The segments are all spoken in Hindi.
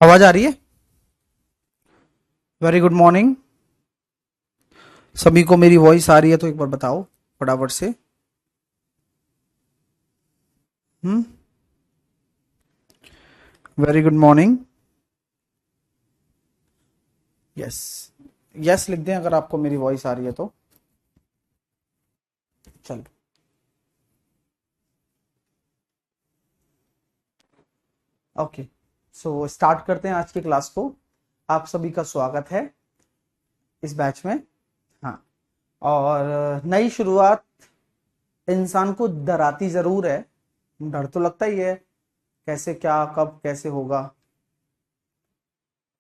आवाज आ रही है। Very good morning. सभी को मेरी वॉइस आ रही है तो एक बार बताओ फटाफट से। Hmm. Very good morning. Yes. Yes लिख दें अगर आपको मेरी वॉइस आ रही है तो। चलो। ओके। सो स्टार्ट करते हैं आज की क्लास को। आप सभी का स्वागत है इस बैच में। हाँ। और नई शुरुआत इंसान को डराती जरूर है। डर तो लगता ही है, कैसे क्या कब कैसे होगा।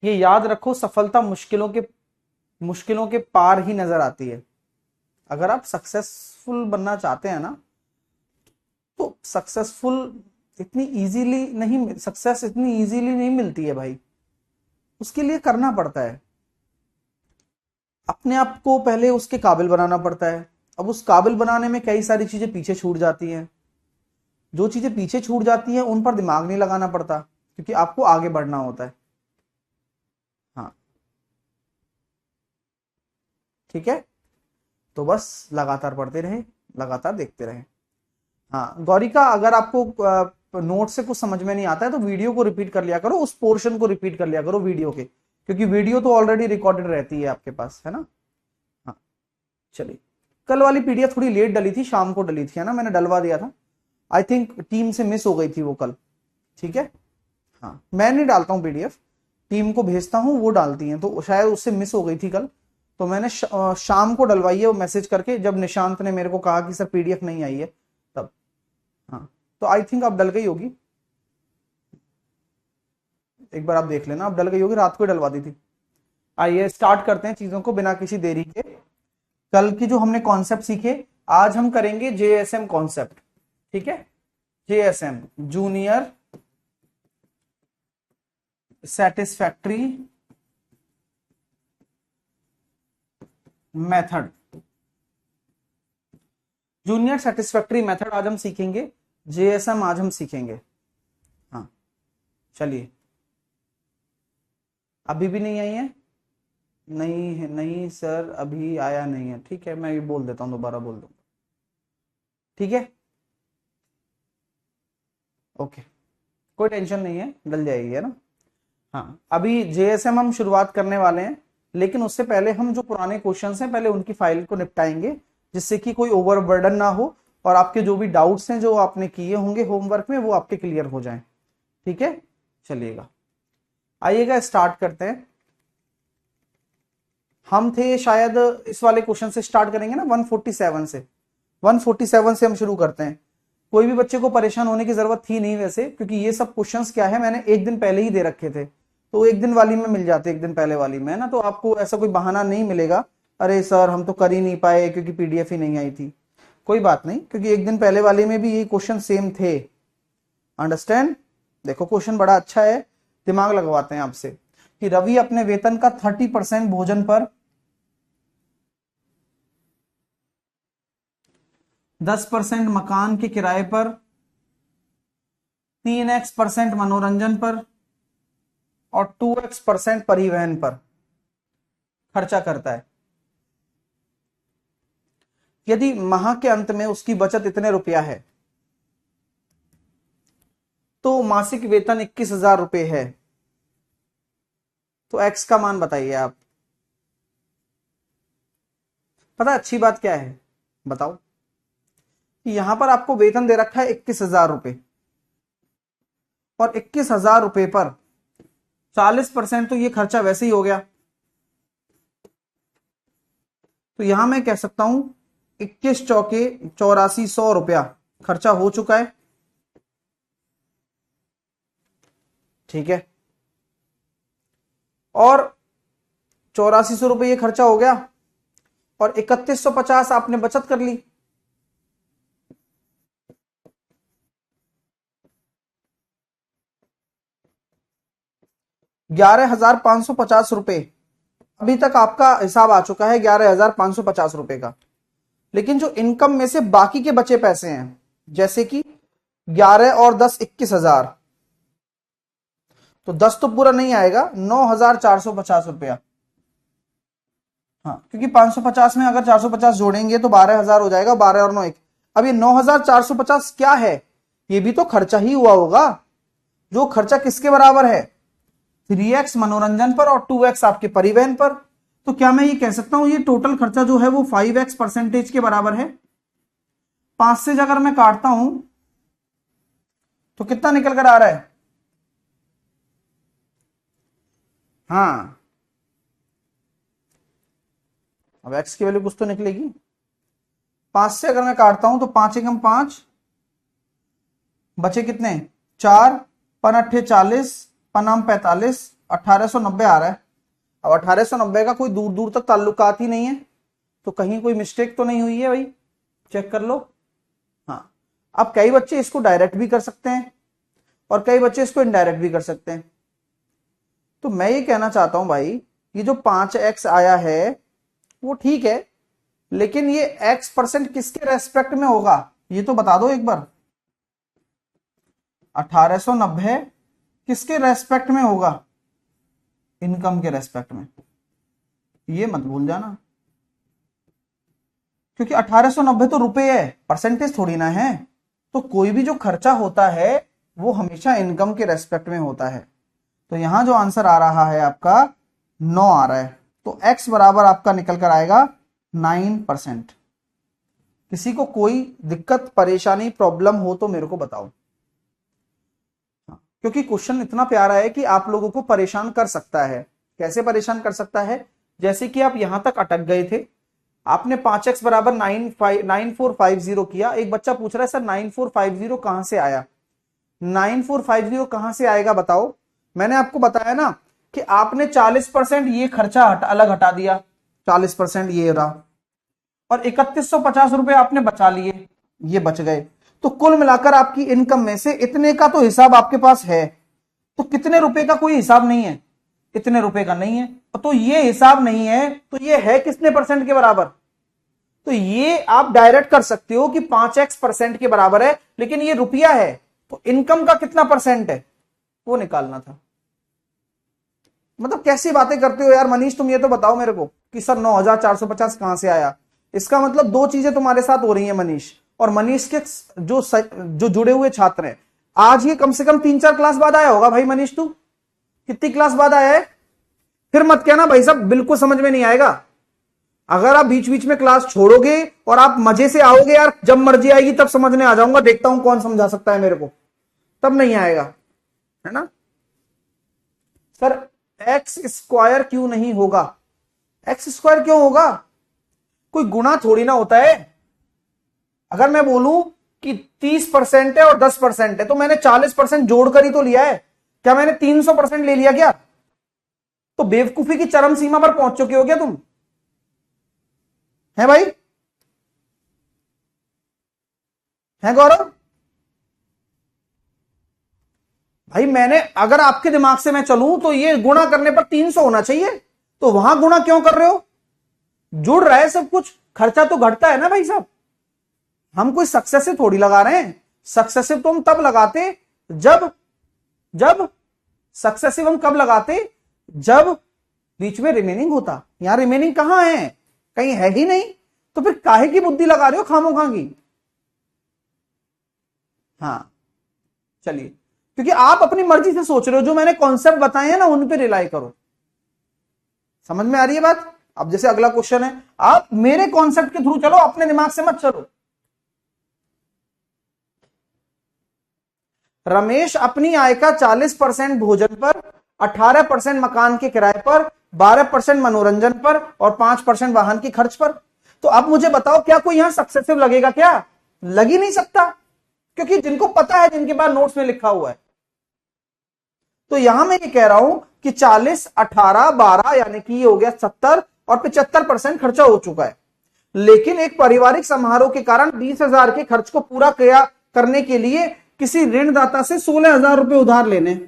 ये याद रखो, सफलता मुश्किलों के पार ही नजर आती है। अगर आप सक्सेसफुल बनना चाहते हैं ना, तो सक्सेस इतनी इजीली नहीं मिलती है भाई। उसके लिए करना पड़ता है, अपने आप को पहले उसके काबिल बनाना पड़ता है। अब उस काबिल बनाने में कई सारी चीजें पीछे छूट जाती हैं। जो चीजें पीछे छूट जाती हैं उन पर दिमाग नहीं लगाना पड़ता, क्योंकि आपको आगे बढ़ना होता है। हाँ। ठीक है। तो बस लगातार पढ़ते रहे, लगातार देखते रहे। हाँ गौरिका, अगर आपको नोट से कुछ समझ में नहीं आता है तो वीडियो को रिपीट कर लिया करो, उस पोर्शन को रिपीट कर लिया करो वीडियो के, क्योंकि वीडियो तो ऑलरेडी रिकॉर्डेड रहती है आपके पास, है ना। हाँ। चलिए। कल वाली पीडीएफ थोड़ी लेट डली थी, शाम को डली थी, है ना, मैंने डलवा दिया था। आई थिंक टीम से मिस हो गई थी वो कल। ठीक है। हाँ, मैं नहीं डालता हूँ पीडीएफ, टीम को भेजता हूँ, वो डालती हैं, तो शायद उससे मिस हो गई थी कल। तो मैंने शाम को डलवाई है वो मैसेज करके, जब निशांत ने मेरे को कहा कि सर पीडीएफ नहीं आई है तब। हाँ। तो आई थिंक अब डल गई होगी। एक बार आप देख लेना, अब डल गई होगी, रात को ही डलवा दी थी। आइए स्टार्ट करते हैं चीजों को बिना किसी देरी के। कल की जो हमने कॉन्सेप्ट सीखे, आज हम करेंगे जेएसएम कॉन्सेप्ट। ठीक है। JSM, junior satisfactory method. Junior satisfactory method आज हम सीखेंगे, जेएसएम आज हम सीखेंगे। हाँ। चलिए। अभी भी नहीं आई है? नहीं है, नहीं सर अभी आया नहीं है। ठीक है, मैं ये बोल देता हूँ, दोबारा बोल दूंगा। ठीक है। ओके। कोई टेंशन नहीं है, डल जाएगी, है ना। हाँ, अभी जेएसएम हम शुरुआत करने वाले हैं, लेकिन उससे पहले हम जो पुराने क्वेश्चंस हैं पहले उनकी फाइल को निपटाएंगे, जिससे कि कोई ओवरबर्डन ना हो और आपके जो भी डाउट्स हैं जो आपने किए होंगे होमवर्क में वो आपके क्लियर हो जाएं। ठीक है। चलिएगा, आइएगा स्टार्ट करते हैं। हम थे शायद इस वाले क्वेश्चन से स्टार्ट करेंगे ना, 147 से। 147 से हम शुरू करते हैं। कोई भी बच्चे को परेशान होने की जरूरत थी नहीं वैसे, क्योंकि ये सब क्वेश्चंस क्या है, मैंने एक दिन पहले ही दे रखे थे, तो एक दिन वाली में मिल जाते, एक दिन पहले वाली में, है ना, तो आपको ऐसा कोई बहाना नहीं मिलेगा, अरे सर हम तो कर ही नहीं पाए क्योंकि पीडीएफ ही नहीं आई थी। कोई बात नहीं, क्योंकि एक दिन पहले वाले में भी ये क्वेश्चन सेम थे। अंडरस्टैंड। देखो क्वेश्चन बड़ा अच्छा है, दिमाग लगवाते हैं आपसे कि रवि अपने वेतन का 30% भोजन पर, 10% मकान के किराए पर, 3x% मनोरंजन पर और 2x% परिवहन पर खर्चा करता है। यदि माह के अंत में उसकी बचत इतने रुपया है, तो मासिक वेतन 21,000 रुपए है, तो एक्स का मान बताइए आप। पता अच्छी बात क्या है, बताओ कि यहां पर आपको वेतन दे रखा है 21,000 रुपए, और 21,000 रुपए पर 40% तो ये खर्चा वैसे ही हो गया। तो यहां मैं कह सकता हूं 21 चौके 8400 रुपया खर्चा हो चुका है। ठीक है। और 8400 रुपये ये खर्चा हो गया, और 3150 आपने बचत कर ली। ₹11,550 अभी तक आपका हिसाब आ चुका है, ₹11,550 का। लेकिन जो इनकम में से बाकी के बचे पैसे हैं, जैसे कि 11 और 10 21,000, तो 10 तो पूरा नहीं आएगा, 9,450 रुपया। हाँ, क्योंकि 550 में अगर 450 जोड़ेंगे तो 12,000 हो जाएगा, 12 और 9 1। अब ये 9,450 क्या है? ये भी तो खर्चा ही हुआ होगा। जो खर्चा किसके बराबर है? 3x मनोरंजन पर और 2x आपके परिवहन पर। तो क्या मैं ये कह सकता हूं ये टोटल खर्चा जो है वो 5x परसेंटेज के बराबर है? 5 से अगर मैं काटता हूं तो कितना निकल कर आ रहा है? हाँ, अब x की वैल्यू कुछ तो निकलेगी। 5 से अगर मैं काटता हूं तो 5 एकम 5, बचे कितने? 4, पन 8 40, पनाम 45, 1890 आ रहा है। अब 1890 का कोई दूर दूर तक ताल्लुकात ही नहीं है, तो कहीं कोई मिस्टेक तो नहीं हुई है भाई, चेक कर लो। हाँ, अब कई बच्चे इसको डायरेक्ट भी कर सकते हैं और कई बच्चे इसको इनडायरेक्ट भी कर सकते हैं। तो मैं ये कहना चाहता हूं भाई, ये जो 5x आया है वो ठीक है, लेकिन ये x परसेंट किसके रेस्पेक्ट में होगा ये तो बता दो एक बार। 1890 किसके रेस्पेक्ट में होगा? इनकम के रेस्पेक्ट में, ये मत भूल जाना, क्योंकि 1890 तो रुपए है, परसेंटेज थोड़ी ना है। तो कोई भी जो खर्चा होता है वो हमेशा इनकम के रेस्पेक्ट में होता है। तो यहां जो आंसर आ रहा है आपका 9 आ रहा है, तो x बराबर आपका निकल कर आएगा 9%। किसी को कोई दिक्कत परेशानी प्रॉब्लम हो तो मेरे को बताओ, क्योंकि क्वेश्चन इतना प्यारा है कि आप लोगों को परेशान कर सकता है। कैसे परेशान कर सकता है? जैसे कि आप यहां तक अटक गए थे, आपने 5x बराबर 9450 किया। एक बच्चा पूछ रहा है सर 9450 कहां से आया? 9450 कहां से आएगा बताओ? मैंने आपको बताया ना कि आपने 40% ये खर्चा अलग हटा दिया, 40% ये रहा, और 3150 रुपए आपने बचा लिए, ये बच गए। तो कुल मिलाकर आपकी इनकम में से इतने का तो हिसाब आपके पास है, तो कितने रुपए का कोई हिसाब नहीं है, इतने रुपए का नहीं है। तो ये हिसाब नहीं है, तो ये है कितने परसेंट के बराबर? तो ये आप डायरेक्ट कर सकते हो कि 5x परसेंट के बराबर है, लेकिन ये रुपया है, तो इनकम का कितना परसेंट है वो निकालना था। मतलब कैसी बातें करते हो यार मनीष, तुम ये तो बताओ मेरे को कि सर 9,450 कहां से आया। इसका मतलब दो चीजें तुम्हारे साथ हो रही हैं मनीष, और मनीष के जो जुड़े हुए छात्र हैं, आज ये कम से कम 3-4 क्लास बाद आया होगा भाई मनीष। तू कितनी क्लास बाद आया है? फिर मत कहना भाई साहब बिल्कुल समझ में नहीं आएगा। अगर आप बीच बीच में क्लास छोड़ोगे और आप मजे से आओगे यार, जब मर्जी आएगी तब समझने आ जाऊंगा, देखता हूं कौन समझा सकता है मेरे को, तब नहीं आएगा, है ना। सर एक्स स्क्वायर क्यों नहीं होगा? एक्स स्क्वायर क्यों होगा? कोई गुणा थोड़ी ना होता है। अगर मैं बोलूं कि 30% है और 10% है, तो मैंने 40% जोड़कर ही तो लिया है। क्या मैंने 300% ले लिया क्या? तो बेवकूफी की चरम सीमा पर पहुंच चुके हो क्या तुम? है भाई, है गौरव भाई? मैंने अगर आपके दिमाग से मैं चलूं तो ये गुणा करने पर 300 होना चाहिए, तो वहां गुणा क्यों कर रहे हो? जुड़ रहा है सब कुछ, खर्चा तो घटता है ना भाई साहब। हम कोई सक्सेसिव थोड़ी लगा रहे हैं। सक्सेसिव तो हम तब लगाते जब सक्सेसिव हम कब लगाते? जब बीच में रिमेनिंग होता। यहां रिमेनिंग कहां है? कहीं है ही नहीं, तो फिर काहे की बुद्धि लगा रहे हो खामोखा की? हाँ चलिए, क्योंकि आप अपनी मर्जी से सोच रहे हो, जो मैंने कॉन्सेप्ट बताए हैं ना उन पे रिलाई करो। समझ में आ रही है बात? अब जैसे अगला क्वेश्चन है, आप मेरे कॉन्सेप्ट के थ्रू चलो, अपने दिमाग से मत चलो। रमेश अपनी आय का 40% भोजन पर, 18% मकान के किराए पर, 12% मनोरंजन पर और 5% वाहन की खर्च पर। तो अब मुझे बताओ, क्या कोई यहां सक्सेसिव लगेगा? क्या लग ही नहीं सकता, क्योंकि जिनको पता है, जिनके पास नोट्स में लिखा हुआ है। तो यहां मैं ये कह रहा हूं कि 40, 18, 12 यानी कि ये हो गया 70 और 75% खर्चा हो चुका है। लेकिन एक पारिवारिक समारोह के कारण 20,000 के खर्च को पूरा करने के लिए किसी ऋणदाता से 16,000 रुपए उधार लेने।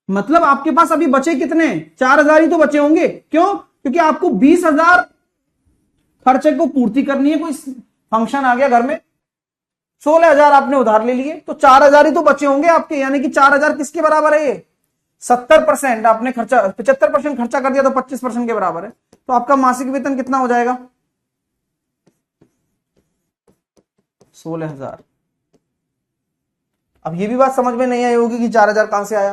मतलब आपके पास अभी बचे कितने? 4,000 ही तो बचे होंगे। क्यों? क्योंकि आपको 20,000 खर्चे को पूर्ति करनी है, कोई फंक्शन आ गया घर में, 16,000 आपने उधार ले लिए, तो 4,000 ही तो बचे होंगे आपके। यानी कि 4,000 किसके बराबर है? ये 70% आपने खर्चा, 75% खर्चा कर दिया तो 25% के बराबर है। तो आपका मासिक वेतन कितना हो जाएगा? 16,000। अब ये भी बात समझ में नहीं आई होगी कि 4,000 कहां से आया।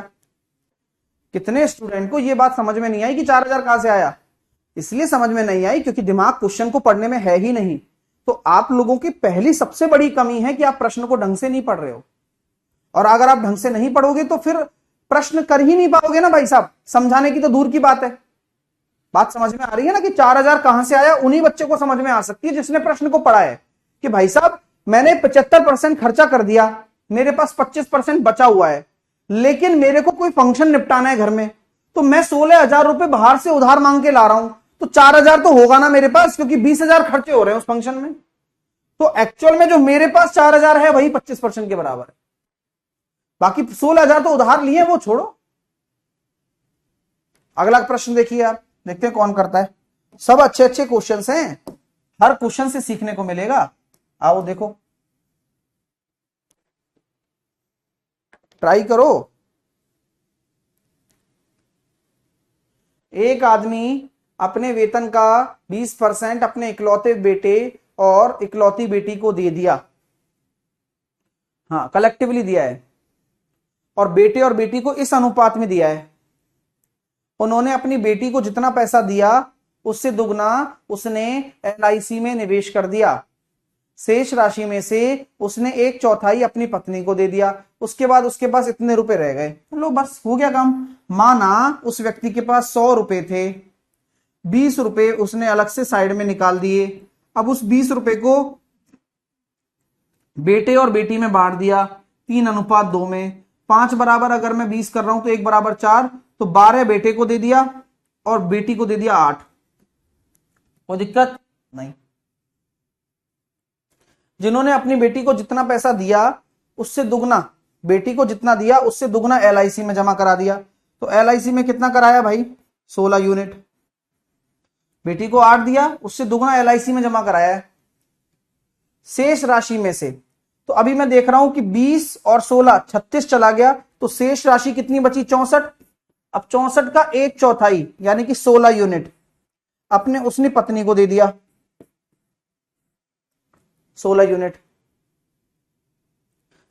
कितने स्टूडेंट को ये बात समझ में नहीं आई कि 4,000 कहां से आया? इसलिए समझ में नहीं आई क्योंकि दिमाग क्वेश्चन को पढ़ने में है ही नहीं। तो आप लोगों की पहली सबसे बड़ी कमी है कि आप प्रश्न को ढंग से नहीं पढ़ रहे हो। और अगर आप ढंग से नहीं पढ़ोगे तो फिर प्रश्न कर ही नहीं पाओगे ना भाई साहब, समझाने की तो दूर की बात है। बात समझ में आ रही है ना कि 4,000 कहां से आया? उन्हीं बच्चे को समझ में आ सकती है जिसने प्रश्न को पढ़ा है कि भाई साहब मैंने 75% खर्चा कर दिया, मेरे पास 25% बचा हुआ है, लेकिन मेरे को कोई फंक्शन निपटाना है घर में, तो मैं 16,000 रुपए बाहर से उधार मांग के ला रहा हूं, तो 4,000 तो होगा ना मेरे पास, क्योंकि 20,000 खर्चे हो रहे हैं उस फंक्शन में। तो एक्चुअल में जो मेरे पास 4,000 है वही 25% के बराबर है। बाकी 16,000 तो उधार लिए, वो छोड़ो। अगला प्रश्न देखिए आप, देखते हैं कौन करता है। सब अच्छे अच्छे क्वेश्चंस हैं, हर क्वेश्चन से सीखने को मिलेगा। आओ देखो, ट्राई करो। एक आदमी अपने वेतन का 20% अपने इकलौते बेटे और इकलौती बेटी को दे दिया। हाँ, कलेक्टिवली दिया है, और बेटे और बेटी को इस अनुपात में दिया है। उन्होंने अपनी बेटी को जितना पैसा दिया उससे दुगना उसने LIC में निवेश कर दिया। शेष राशि में से उसने 1/4 अपनी पत्नी को दे दिया। उसके बाद उसके पास इतने रुपए रह गए। लो बस हो गया काम। माना उस व्यक्ति के पास 100 रुपए थे, 20 रुपए उसने अलग से साइड में निकाल दिए। अब उस 20 रुपए को बेटे और बेटी में बांट दिया 3:2 में। 5 बराबर अगर मैं 20 कर रहा हूं तो 1 बराबर 4, तो 12 बेटे को दे दिया और बेटी को दे दिया 8। कोई दिक्कत नहीं। जिन्होंने अपनी बेटी को जितना पैसा दिया उससे दुगना, बेटी को जितना दिया उससे दुगना LIC में जमा करा दिया। तो LIC में कितना कराया भाई? 16 यूनिट। बेटी को 8 दिया, उससे दुगना LIC में जमा कराया है। शेष राशि में से तो अभी मैं देख रहा हूं कि 20 और 16 36 चला गया, तो शेष राशि कितनी बची? 64। अब 64 का 1/4 यानी कि 16 यूनिट अपने उसने पत्नी को दे दिया। 16 यूनिट।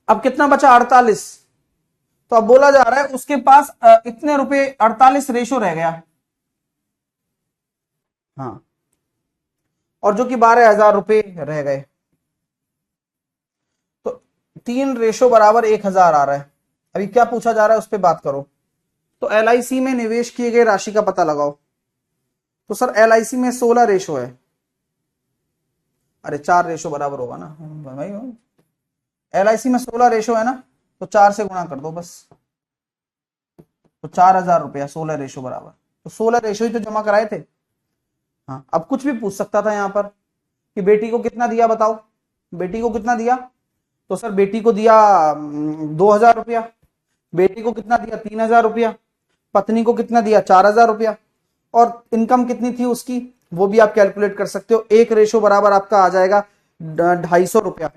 अब कितना बचा? 48। तो अब बोला जा रहा है उसके पास इतने रुपए, 48 रेशो रह गया। हाँ, और जो कि 12,000 रुपए रह गए, तो 3 रेशो बराबर 1,000 आ रहा है। अभी क्या पूछा जा रहा है उस पर बात करो। तो LIC में निवेश किए गए राशि का पता लगाओ। तो सर LIC में 16 रेशो है, अरे 4 रेशो बराबर होगा ना भाई। LIC में 16 रेशो है ना, तो 4 से गुणा कर दो बस। तो 4,000 रुपया 16 रेशो बराबर, तो 16 रेशो ही तो जमा कराए थे। हाँ, अब कुछ भी पूछ सकता था यहां पर कि बेटी को कितना दिया बताओ, बेटी को कितना दिया? तो सर बेटी को दिया 2,000 रुपया, बेटी को कितना दिया? 3,000 रुपया, पत्नी को कितना दिया? 4,000 रुपया, और इनकम कितनी थी उसकी वो भी आप कैलकुलेट कर सकते हो। 1 रेशो बराबर आपका आ जाएगा 250 रुपया।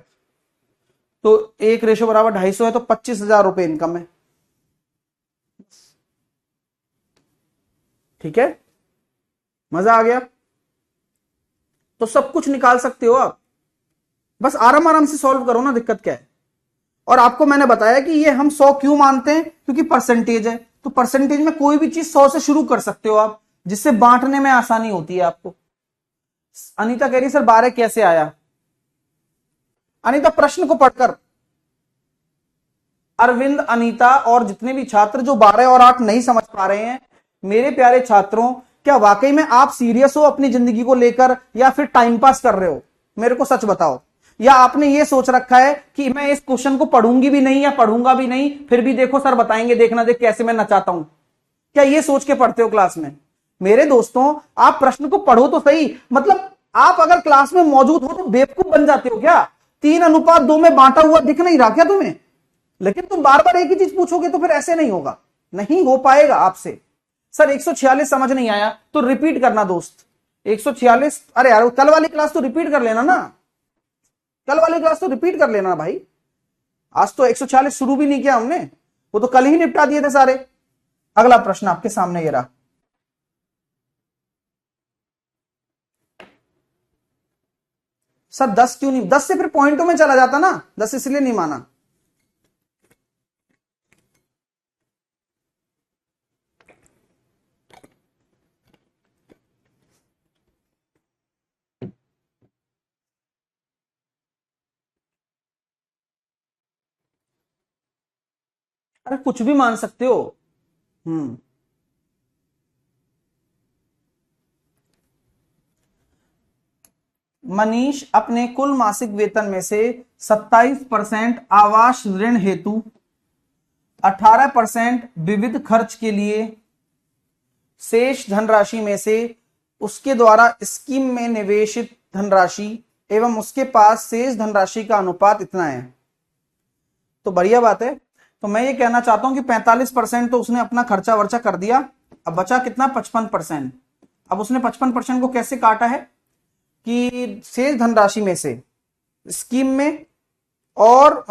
तो 1 रेशो बराबर 250 है, तो 25,000 रुपए इनकम है। ठीक है, मजा आ गया? तो सब कुछ निकाल सकते हो आप, बस आराम आराम से सॉल्व करो ना, दिक्कत क्या है। और आपको मैंने बताया कि ये हम 100 क्यों मानते हैं, क्योंकि परसेंटेज है। तो परसेंटेज में कोई भी चीज 100 से शुरू कर सकते हो आप, जिससे बांटने में आसानी होती है आपको। अनीता कह रही सर 12 कैसे आया? अनीता प्रश्न को पढ़कर, अरविंद, अनीता और जितने भी छात्र जो 12 और 8 नहीं समझ पा रहे हैं, मेरे प्यारे छात्रों, क्या वाकई में आप सीरियस हो अपनी जिंदगी को लेकर, या फिर टाइम पास कर रहे हो? मेरे को सच बताओ। या आपने ये सोच रखा है कि मैं इस क्वेश्चन को पढ़ूंगी भी नहीं या पढ़ूंगा भी नहीं, फिर भी देखो सर बताएंगे, देखना देख कैसे मैं नचाता हूं। क्या ये सोच के पढ़ते हो क्लास में? मेरे दोस्तों, आप प्रश्न को पढ़ो तो सही। मतलब आप अगर क्लास में मौजूद हो तो बेवकूफ बन जाते हो क्या? 3:2 में बांटा हुआ दिख नहीं रहा क्या तुम्हें? लेकिन तुम बार बार एक ही चीज पूछोगे तो फिर ऐसे नहीं होगा, नहीं हो पाएगा आपसे। सर 146 समझ नहीं आया तो रिपीट करना दोस्त। 146, अरे यार कल वाली क्लास तो रिपीट कर लेना ना, कल वाली क्लास तो रिपीट कर लेना भाई। आज तो 146 शुरू भी नहीं किया हमने, वो तो कल ही निपटा दिए थे सारे। अगला प्रश्न आपके सामने ये रहा। सर 10 क्यों नहीं, 10 से फिर पॉइंटों में चला जाता ना, 10 इसलिए नहीं माना। अरे कुछ भी मान सकते हो। हम्म मनीष अपने कुल मासिक वेतन में से 27% आवास ऋण हेतु, 18% विविध खर्च के लिए, शेष धनराशि में से उसके द्वारा स्कीम में निवेशित धनराशि एवं उसके पास शेष धनराशि का अनुपात इतना है। तो बढ़िया बात है। तो मैं ये कहना चाहता हूं कि 45% तो उसने अपना खर्चा वर्चा कर दिया, अब बचा कितना, 55%। अब उसने 55% को कैसे काटा है कि शेष धनराशि में से स्कीम में और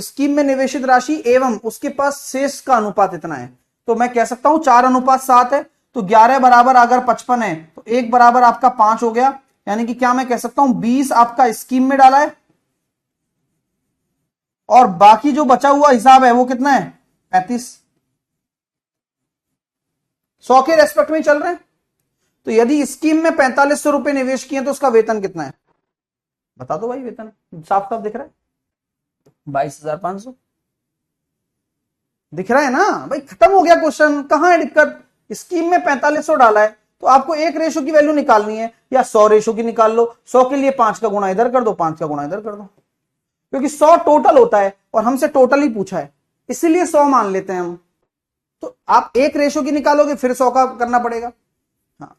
स्कीम में निवेशित राशि एवं उसके पास शेष का अनुपात इतना है। तो मैं कह सकता हूं 4:7 है, तो 11 बराबर अगर 55 है तो 1 बराबर आपका 5 हो गया। यानी कि क्या मैं कह सकता हूं 20 आपका स्कीम में डाला है और बाकी जो बचा हुआ हिसाब है वो कितना है, 35। 100 के रेस्पेक्ट में चल रहे हैं। तो यदि स्कीम में 4500 रुपए निवेश किए तो उसका वेतन कितना है, बता दो भाई। वेतन साफ साफ दिख रहा है, 22,500 दिख रहा है ना भाई। खत्म हो गया क्वेश्चन, कहां है दिक्कत। स्कीम में 4500 डाला है तो आपको एक रेशो की वैल्यू निकालनी है, या 100 रेशो की निकाल लो। 100 के लिए 5 का गुणा इधर कर दो, 5 का गुणा इधर कर दो, क्योंकि 100 टोटल होता है और हमसे टोटल ही पूछा है, इसीलिए 100 मान लेते हैं हम। तो आप एक रेशो की निकालोगे फिर 100 का करना पड़ेगा। हाँ,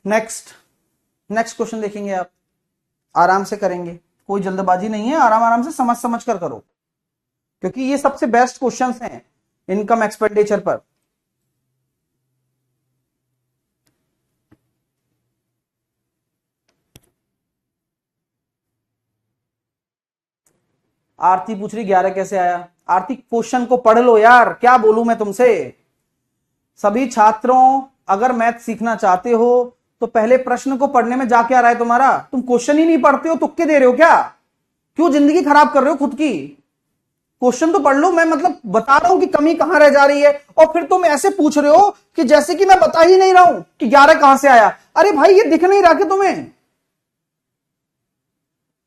नेक्स्ट क्वेश्चन देखेंगे आप, आराम से करेंगे, कोई जल्दबाजी नहीं है, आराम आराम से समझ समझ कर करो, क्योंकि ये सबसे बेस्ट क्वेश्चंस हैं इनकम एक्सपेंडिचर पर। आरती पूछ रही 11 कैसे आया। आरती क्वेश्चन को पढ़ लो यार, क्या बोलूं मैं तुमसे। सभी छात्रों, अगर मैथ सीखना चाहते हो तो पहले प्रश्न को पढ़ने में जा क्या रहा है तुम्हारा, तुम क्वेश्चन ही नहीं पढ़ते हो, तुक्के दे रहे हो क्या, क्यों जिंदगी खराब कर रहे हो खुद की। क्वेश्चन तो पढ़ लो, मैं मतलब बता रहा हूं कि कमी कहां रह जा रही है, और फिर तुम ऐसे पूछ रहे हो कि जैसे कि मैं बता ही नहीं रहा हूं कि 11 कहां से आया। अरे भाई ये दिख नहीं रहा कि तुम्हें,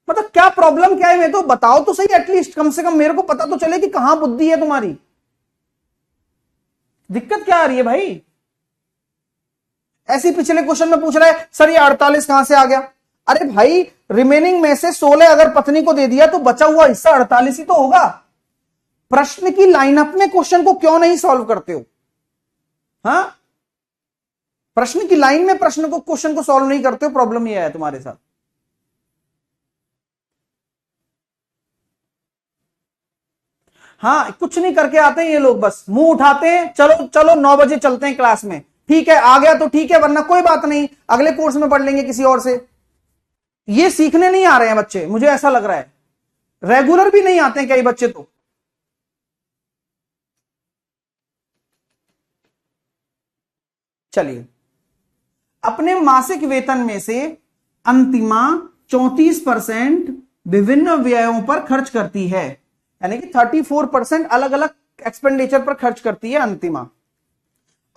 मतलब क्या प्रॉब्लम क्या है, मैं तो बताओ तो सही, एटलीस्ट कम से कम मेरे को पता तो चले कि कहां बुद्धि है तुम्हारी, दिक्कत क्या आ रही है भाई। ऐसे पिछले क्वेश्चन में पूछ रहा है सर ये 48 कहां से आ गया। अरे भाई रिमेनिंग में से 16 अगर पत्नी को दे दिया तो बचा हुआ हिस्सा 48 ही तो होगा। प्रश्न की लाइनअप में क्वेश्चन को क्यों नहीं सॉल्व करते हो, हाँ, प्रश्न की लाइन में प्रश्न को क्वेश्चन को सॉल्व नहीं करते हो, प्रॉब्लम ये है तुम्हारे साथ। हाँ, कुछ नहीं करके आते हैं ये लोग, बस मुंह उठाते हैं, चलो चलो 9 बजे चलते हैं क्लास में, ठीक है आ गया तो ठीक है, वरना कोई बात नहीं, अगले कोर्स में पढ़ लेंगे किसी और से। ये सीखने नहीं आ रहे हैं बच्चे, मुझे ऐसा लग रहा है, रेगुलर भी नहीं आते हैं कई बच्चे तो। चलिए, अपने मासिक वेतन में से अंतिमा 34% विभिन्न व्ययों पर खर्च करती है, यानी कि 34% अलग अलग एक्सपेंडिचर पर खर्च करती है अंतिमा।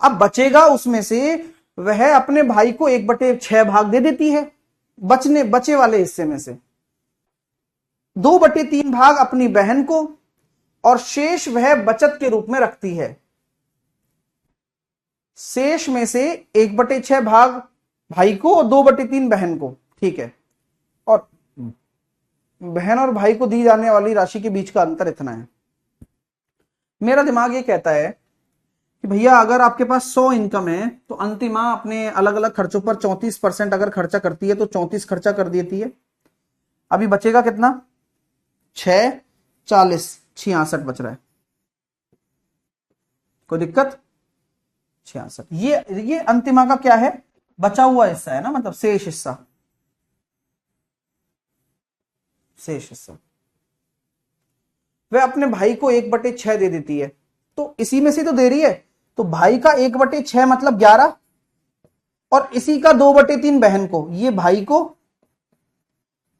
अब बचेगा उसमें से वह अपने भाई को 1/6 भाग दे देती है, बचे वाले हिस्से में से 2/3 भाग अपनी बहन को, और शेष वह बचत के रूप में रखती है। शेष में से 1/6 भाग भाई को और 2/3 बहन को, ठीक है, और बहन और भाई को दी जाने वाली राशि के बीच का अंतर इतना है। मेरा दिमाग ये कहता है कि भैया अगर आपके पास 100 इनकम है तो अंतिमा अपने अलग अलग खर्चों पर 34% अगर खर्चा करती है तो 34 खर्चा कर देती है। अभी बचेगा कितना, 6, 40, 66 बच रहा है, कोई दिक्कत, 66। ये अंतिमा का क्या है, बचा हुआ हिस्सा है ना, मतलब शेष हिस्सा, शेष हिस्सा। वह अपने भाई को 1/6 दे देती है, तो इसी में से तो दे रही है, तो भाई का 1/6 मतलब 11, और इसी का 2/3 बहन को, ये भाई को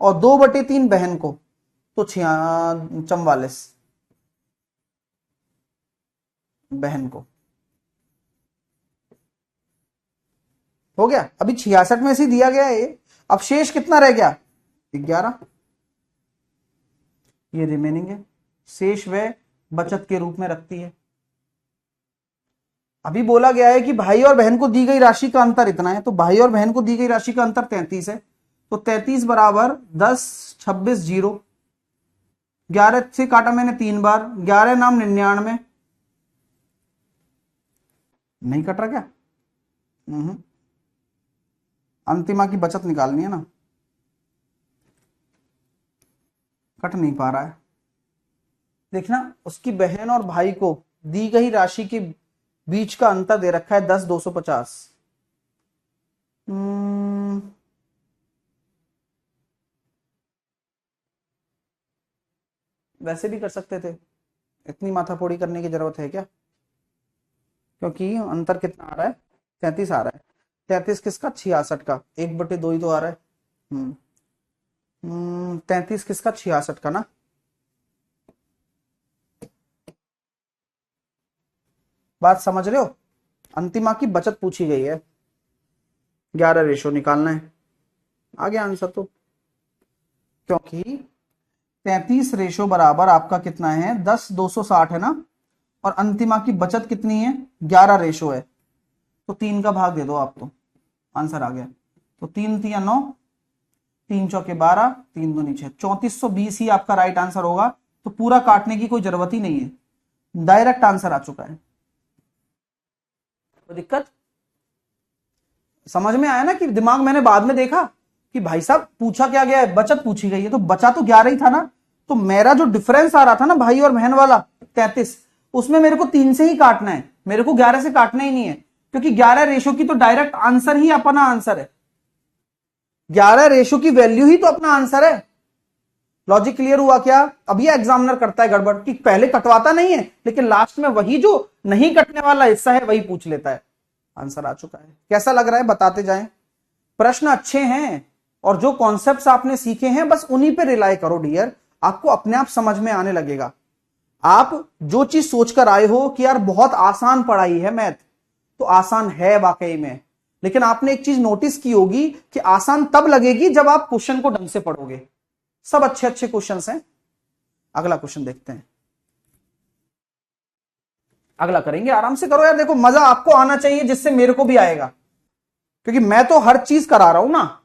और 2/3 बहन को, तो 44 बहन को हो गया। अभी 66 में से दिया गया है ये, अब शेष कितना रह गया, 11, ये रिमेनिंग है, शेष वह बचत के रूप में रखती है। अभी बोला गया है कि भाई और बहन को दी गई राशि का अंतर इतना है, तो भाई और बहन को दी गई राशि का अंतर 33 है, तो 33 बराबर 10, 26, 0, 11 से काटा मैंने 3 बार, 11 नाम 99, नहीं कट रहा क्या, अंतिमा की बचत निकालनी है ना, कट नहीं पा रहा है। देखना, उसकी बहन और भाई को दी गई राशि के बीच का अंतर दे रखा है 10, 250। वैसे भी कर सकते थे, इतनी माथाफोड़ी करने की जरूरत है क्या, क्योंकि अंतर कितना आ रहा है, 33 आ रहा है, 33 किसका, 66 का, 1/2 ही तो आ रहा है। 33 किसका, 66 का ना। बात समझ रहे हो, अंतिमा की बचत पूछी गई है, 11 रेशो निकालना है, आ गया आंसर तो, क्योंकि 33 रेशो बराबर आपका कितना है, 10, 260 है ना, और अंतिमा की बचत कितनी है, 11 रेशो है, तो 3 का भाग दे दो आप, तो आंसर आ गया। तो 3 3 9, 3 चौके 12, 3 दूनी 6, 3420 ही आपका राइट आंसर होगा। तो पूरा काटने की कोई जरूरत ही नहीं है, डायरेक्ट आंसर आ चुका है। तो दिक्कत समझ में आया ना, कि दिमाग मैंने बाद में देखा कि भाई साहब पूछा क्या गया है, बचत पूछी गई है, तो बचा तो 11 ही था ना, तो मेरा जो डिफरेंस आ रहा था ना भाई और बहन वाला 33, उसमें मेरे को 3 से ही काटना है, मेरे को 11 से काटना ही नहीं है, क्योंकि 11 रेशो की तो डायरेक्ट आंसर ही अपना आंसर है, 11 रेशो की वैल्यू ही तो अपना आंसर है। लॉजिक क्लियर हुआ क्या। अब ये एग्जामिनर करता है गड़बड़ कि पहले कटवाता नहीं है, लेकिन लास्ट में वही जो नहीं कटने वाला हिस्सा है वही पूछ लेता है। आंसर आ चुका है, कैसा लग रहा है बताते जाएं। प्रश्न अच्छे हैं, और जो कॉन्सेप्ट्स आपने सीखे हैं बस उन्हीं पे रिलाई करो डियर, आपको अपने आप समझ में आने लगेगा। आप जो चीज सोचकर आए हो कि यार बहुत आसान पढ़ाई है मैथ, तो आसान है वाकई में, लेकिन आपने एक चीज नोटिस की होगी कि आसान तब लगेगी जब आप क्वेश्चन को ढंग से पढ़ोगे। सब अच्छे अच्छे क्वेश्चंस हैं। अगला क्वेश्चन देखते हैं, अगला करेंगे, आराम से करो यार, देखो मजा आपको आना चाहिए जिससे मेरे को भी आएगा, क्योंकि मैं तो हर चीज करा रहा हूं ना।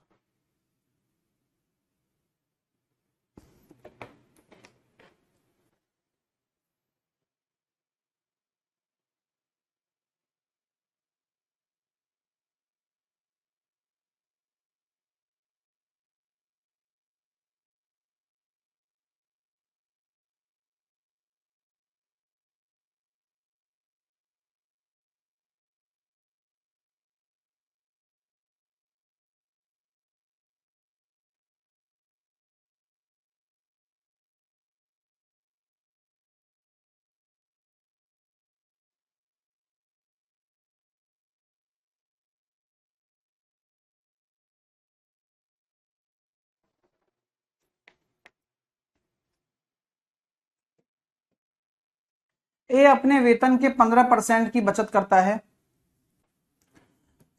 ए अपने वेतन के 15% की बचत करता है,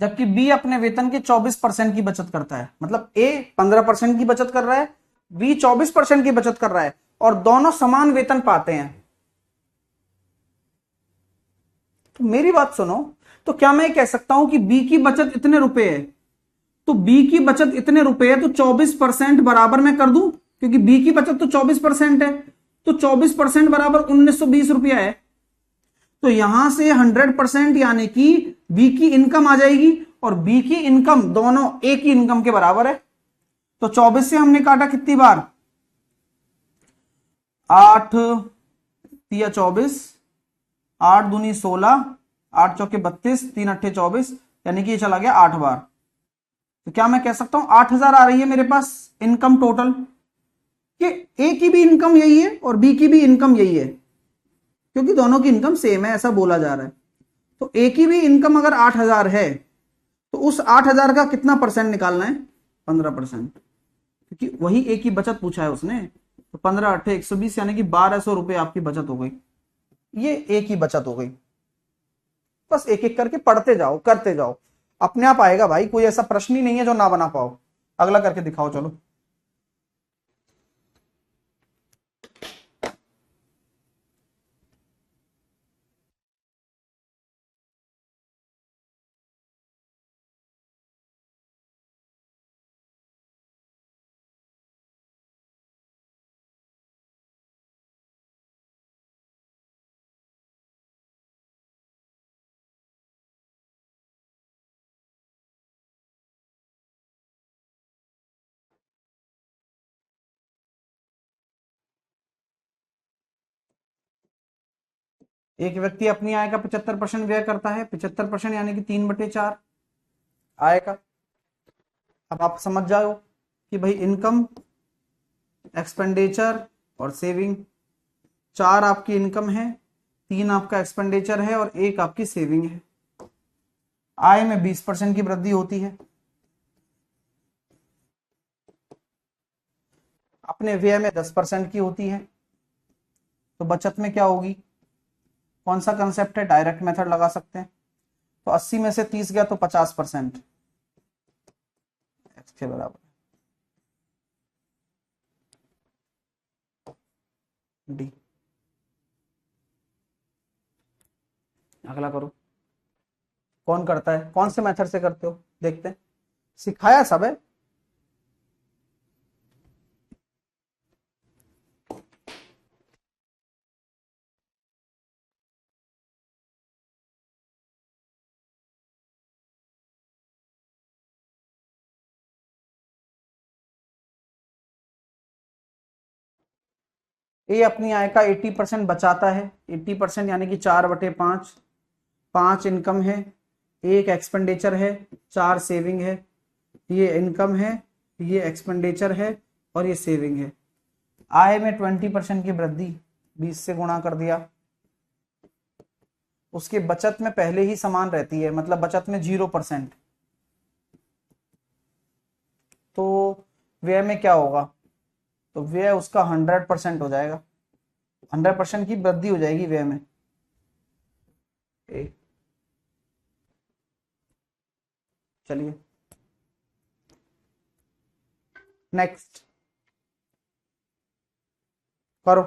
जबकि बी अपने वेतन के 24% की बचत करता है। मतलब ए 15% की बचत कर रहा है, बी 24% की बचत कर रहा है, और दोनों समान वेतन पाते हैं। तो मेरी बात सुनो, तो क्या मैं कह सकता हूं कि बी की बचत इतने रुपए है, तो बी की बचत इतने रुपए है, तो 24% बराबर मैं कर दूं, क्योंकि बी की बचत तो 24% है, तो 24% बराबर 1920 रुपया है। तो यहां से 100% यानी कि बी की इनकम आ जाएगी, और बी की इनकम दोनों ए की इनकम के बराबर है। तो 24 से हमने काटा कितनी बार, 8 तिया 24, 8 दूनी 16, 8 चौके 32, 3 अट्ठे 24, यानी कि ये चला गया 8 बार। तो क्या मैं कह सकता हूं 8000 आ रही है मेरे पास इनकम टोटल, कि ए की भी इनकम यही है और बी की भी इनकम यही है, क्योंकि दोनों की इनकम सेम है, ऐसा बोला जा रहा है। तो ए की भी इनकम अगर 8,000 है तो उस 8,000 का कितना परसेंट निकालना है? 15%, क्योंकि वही ए की बचत पूछा है उसने। तो 15 8 120 यानी कि 1,200 रुपए आपकी बचत हो गई। ये ए की बचत हो गई। बस एक एक करके पढ़ते जाओ, करते जाओ, अपने आप आएगा भाई। कोई ऐसा प्रश्न ही नहीं है जो ना बना पाओ। अगला करके दिखाओ चलो। एक व्यक्ति अपनी आय का 75% व्यय करता है। 75% यानी कि 3/4 आय का। अब आप समझ जाओ कि भाई इनकम, एक्सपेंडिचर और सेविंग, 4 आपकी इनकम है, 3 आपका एक्सपेंडिचर है और 1 आपकी सेविंग है। आय में 20% की वृद्धि होती है। अपने व्यय में 10% की होती है। तो बचत में क्या होगी? कौन सा कंसेप्ट है? डायरेक्ट मेथड लगा सकते हैं। तो 80 में से 30 गया तो 50% एक्स के बराबर डी। अगला करो। कौन करता है? कौन से मेथड से करते हो? देखते हैं। सिखाया सब है। ए अपनी आय का 80% बचाता है। 80% यानी कि 4/5। 5 इनकम है, 1 एक्सपेंडिचर है, 4 सेविंग है। ये इनकम है, ये एक्सपेंडिचर है और ये सेविंग है। आय में 20% की वृद्धि, 20 से गुणा कर दिया। उसकी बचत में पहले ही समान रहती है, मतलब बचत में 0%। तो व्यय में क्या होगा? तो व्यय उसका 100% हो जाएगा। 100% की वृद्धि हो जाएगी व्यय में। चलिए नेक्स्ट करो।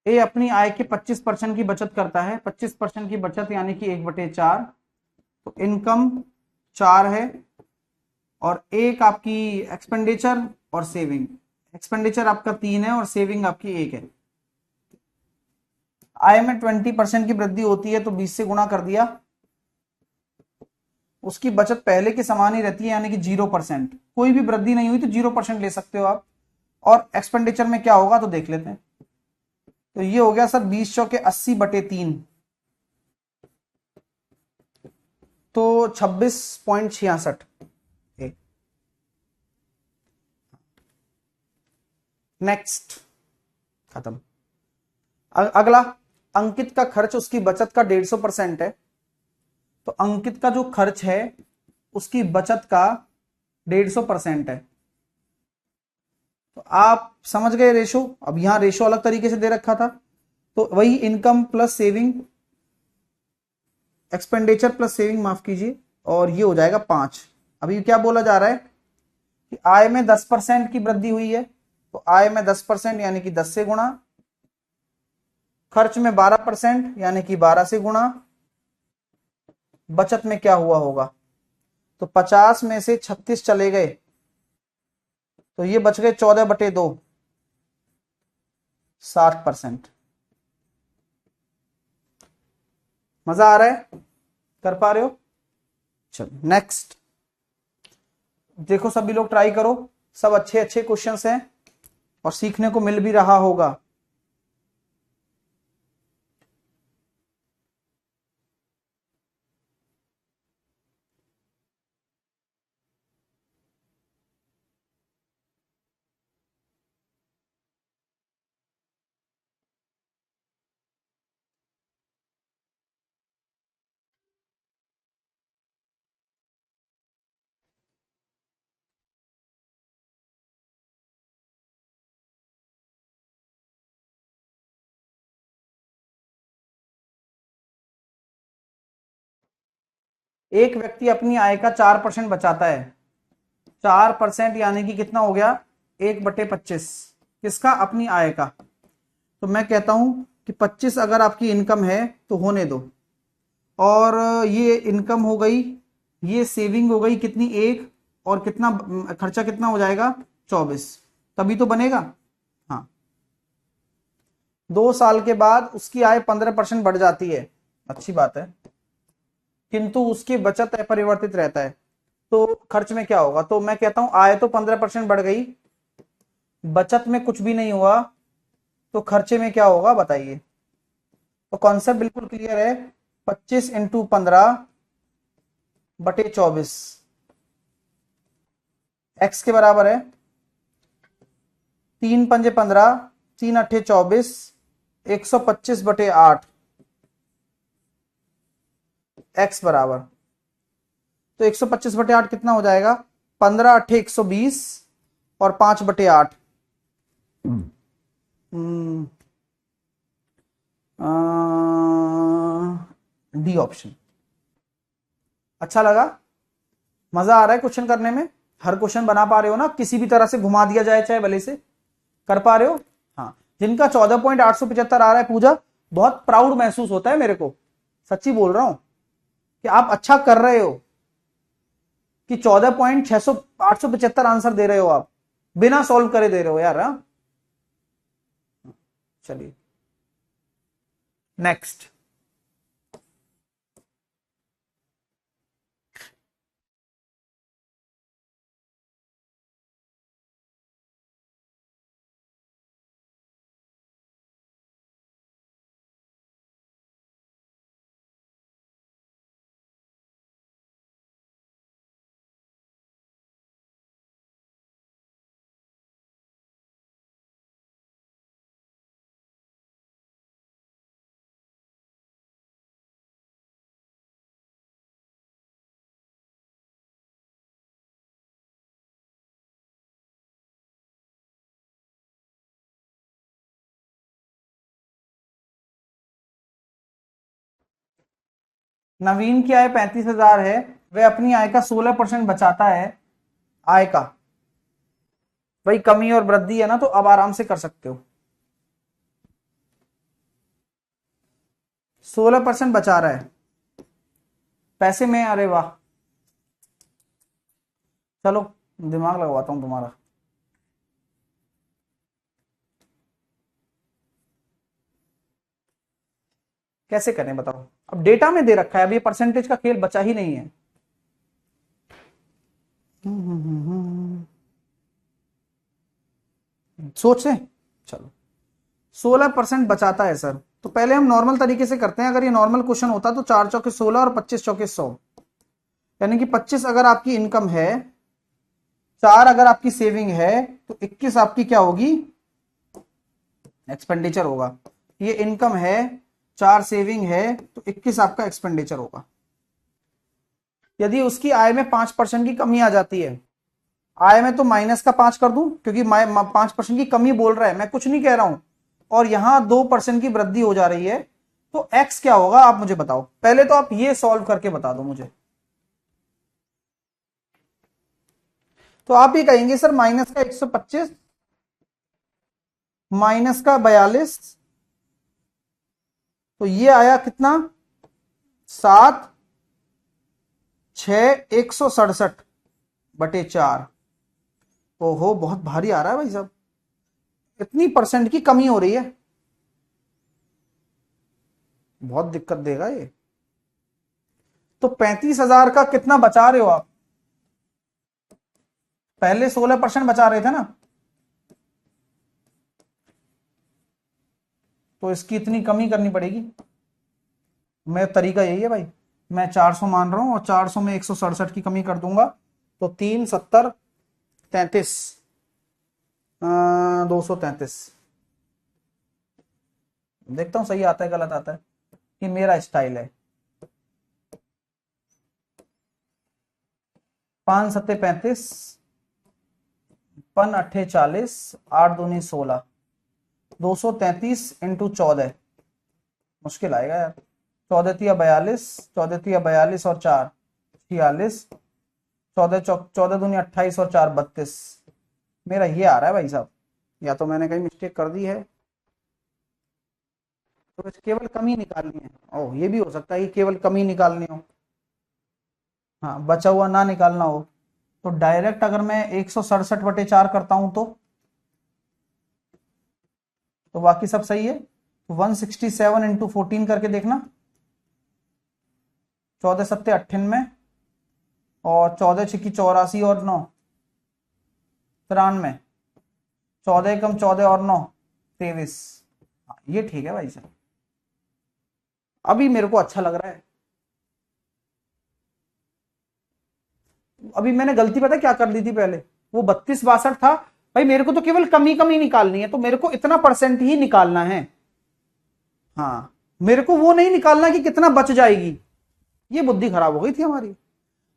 ए अपनी आय के 25% की बचत करता है। 25% की बचत यानी कि 1/4। तो इनकम 4 है और 1 आपकी एक्सपेंडिचर और सेविंग। एक्सपेंडिचर आपका 3 है और सेविंग आपकी 1 है। आय में 20% की वृद्धि होती है तो 20 से गुणा कर दिया। उसकी बचत पहले के समान ही रहती है यानी कि 0%। कोई भी वृद्धि नहीं हुई तो 0% ले सकते हो आप। और एक्सपेंडिचर में क्या होगा तो देख लेते हैं। तो ये हो गया सर 20 चौके 80/3, तो 26.66। नेक्स्ट खत्म। अगला, अंकित का खर्च उसकी बचत का 150% है। तो अंकित का जो खर्च है उसकी बचत का 150% है। तो आप समझ गए रेशो। अब यहां रेशो अलग तरीके से दे रखा था, तो वही income plus saving, expenditure plus saving, माफ कीजिए, और ये हो जाएगा 5। अभी क्या बोला जा रहा है कि आय में 10% की वृद्धि हुई है, तो आय में 10% यानी कि 10 से गुणा, खर्च में 12% यानी कि 12 से गुणा, बचत में क्या हुआ होगा, तो 50 में से 36 चले गए, तो ये बच गए 14/2, 60%। मजा आ रहा है, कर पा रहे हो? चलो नेक्स्ट देखो, सभी लोग ट्राई करो, सब अच्छे अच्छे क्वेश्चंस हैं और सीखने को मिल भी रहा होगा। एक व्यक्ति अपनी आय का 4% बचाता है, 4% यानी कि कितना हो गया, 1/25, किसका, अपनी आय का। तो मैं कहता हूं कि 25 अगर आपकी इनकम है तो होने दो, और ये इनकम हो गई, ये सेविंग हो गई कितनी, 1, और कितना खर्चा कितना हो जाएगा, 24, तभी तो बनेगा। हाँ, 2 साल के बाद उसकी आय 15% बढ़ जाती है, अच्छी बात है, किंतु उसकी बचत अपरिवर्तित रहता है, तो खर्च में क्या होगा, तो मैं कहता हूं आय तो 15% बढ़ गई, बचत में कुछ भी नहीं हुआ, तो खर्चे में क्या होगा बताइए। तो कॉन्सेप्ट बिल्कुल क्लियर है, 25 × 15/24 एक्स के बराबर है 3 × 5 = 15, 3 × 8 = 24, 125/8 एक्स बराबर, तो 125/8 कितना हो जाएगा, 15 × 8 = 120 और 5/8, डी ऑप्शन। अच्छा लगा, मजा आ रहा है क्वेश्चन करने में, हर क्वेश्चन बना पा रहे हो ना, किसी भी तरह से घुमा दिया जाए चाहे भले से, कर पा रहे हो। हाँ, जिनका 14.875 आ रहा है पूजा, बहुत प्राउड महसूस होता है मेरे को, सच्ची बोल रहा हूं कि आप अच्छा कर रहे हो, कि 14.875 आंसर दे रहे हो आप, बिना सॉल्व करे दे रहे हो यार। हाँ, चलिए नेक्स्ट। नवीन की आय 35,000 है, वह अपनी आय का 16% बचाता है, आय का, वही कमी और वृद्धि है ना, तो अब आराम से कर सकते हो। 16% बचा रहा है पैसे में, अरे वाह, चलो दिमाग लगवाता हूं तुम्हारा। कैसे करें बताओ, अब डेटा में दे रखा है, अब ये परसेंटेज का खेल बचा ही नहीं है। सोचें, चलो 16% बचाता है सर, तो पहले हम नॉर्मल तरीके से करते हैं, अगर ये नॉर्मल क्वेश्चन होता तो 4 चौके 16 और 25 चौके 100, यानी कि 25 अगर आपकी इनकम है, 4 अगर आपकी सेविंग है, तो 21 आपकी क्या होगी, एक्सपेंडिचर होगा। ये इनकम है, 4 सेविंग है, तो 21 आपका एक्सपेंडिचर होगा। यदि उसकी आय में 5% की कमी आ जाती है, आय में तो माइनस का 5 कर दूं, क्योंकि 5% की कमी बोल रहा है, मैं कुछ नहीं कह रहा हूं, और यहां 2% की वृद्धि हो जा रही है, तो एक्स क्या होगा आप मुझे बताओ, पहले तो आप ये सॉल्व करके बता दो मुझे। तो आप ये कहेंगे सर माइनस का 125 माइनस का 42, तो ये आया कितना 7 6 167/4। ओहो बहुत भारी आ रहा है भाई साहब, इतनी परसेंट की कमी हो रही है, बहुत दिक्कत देगा ये। तो 35,000 का कितना बचा रहे हो आप, पहले 16% बचा रहे थे ना, तो इसकी इतनी कमी करनी पड़ेगी। मेरा तरीका यही है भाई, मैं 400 मान रहा हूं और 400 में 167 की कमी कर दूंगा, तो 3 70 33 233। देखता हूं सही आता है गलत आता है, ये मेरा स्टाइल है। 5 7 35, 5 8 40, 8 दूनी 16, 233 इंटू 14, मुश्किल आएगा यार। 14 तिया 42, 14 तिया 42 और 4 46, 14 दूनी 28 और 4 32। मेरा ये आ रहा है भाई साहब, या तो मैंने कहीं मिस्टेक कर दी है, तो केवल कमी निकालनी है। ओह ये भी हो सकता है कि केवल कमी निकालनी हो, हाँ बचा हुआ ना निकालना हो। तो डायरेक्ट अगर मैं 167/4 करता हूं तो बाकी सब सही है। तो 167 इंटू 14 करके देखना, 14 सत्ते 98 और 14 छिकी 84 और 9 93, 14 कम 14 और 9 23। ये ठीक है भाई साहब, अभी मेरे को अच्छा लग रहा है। अभी मैंने गलती पता क्या कर दी थी पहले, वो 32 62 था भाई, मेरे को तो केवल कमी कमी निकालनी है, तो मेरे को इतना परसेंट ही निकालना है। हाँ मेरे को वो नहीं निकालना कि कितना बच जाएगी, ये बुद्धि खराब हो गई थी हमारी।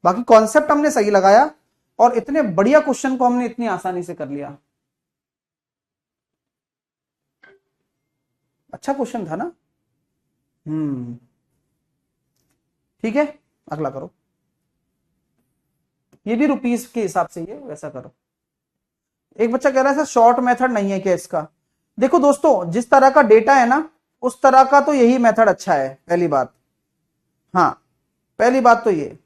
बाकी कॉन्सेप्ट हमने सही लगाया और इतने बढ़िया क्वेश्चन को हमने इतनी आसानी से कर लिया। अच्छा क्वेश्चन था ना। ठीक है, अगला करो। ये भी रुपीस के हिसाब से ही है, वैसा करो। एक बच्चा कह रहा है सर शॉर्ट मेथड नहीं है क्या इसका। देखो दोस्तों, जिस तरह का डेटा है ना उस तरह का तो यही मेथड अच्छा है, पहली बात। हाँ पहली बात तो ये,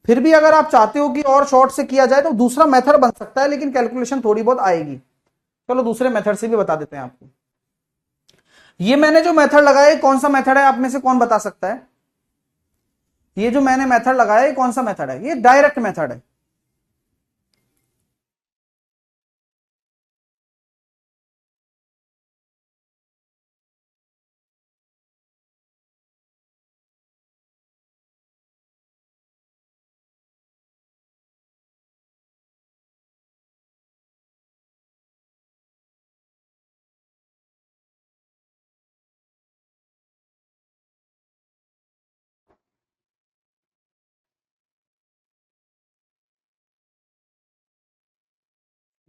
फिर भी अगर आप चाहते हो कि और शॉर्ट से किया जाए तो दूसरा मेथड बन सकता है, लेकिन कैलकुलेशन थोड़ी बहुत आएगी। चलो दूसरे मेथड से भी बता देते हैं आपको। ये मैंने जो मेथड लगाया कौन सा मेथड है, आप में से कौन बता सकता है। ये जो मैंने मेथड लगाया है कौन सा मेथड है, ये डायरेक्ट मेथड है।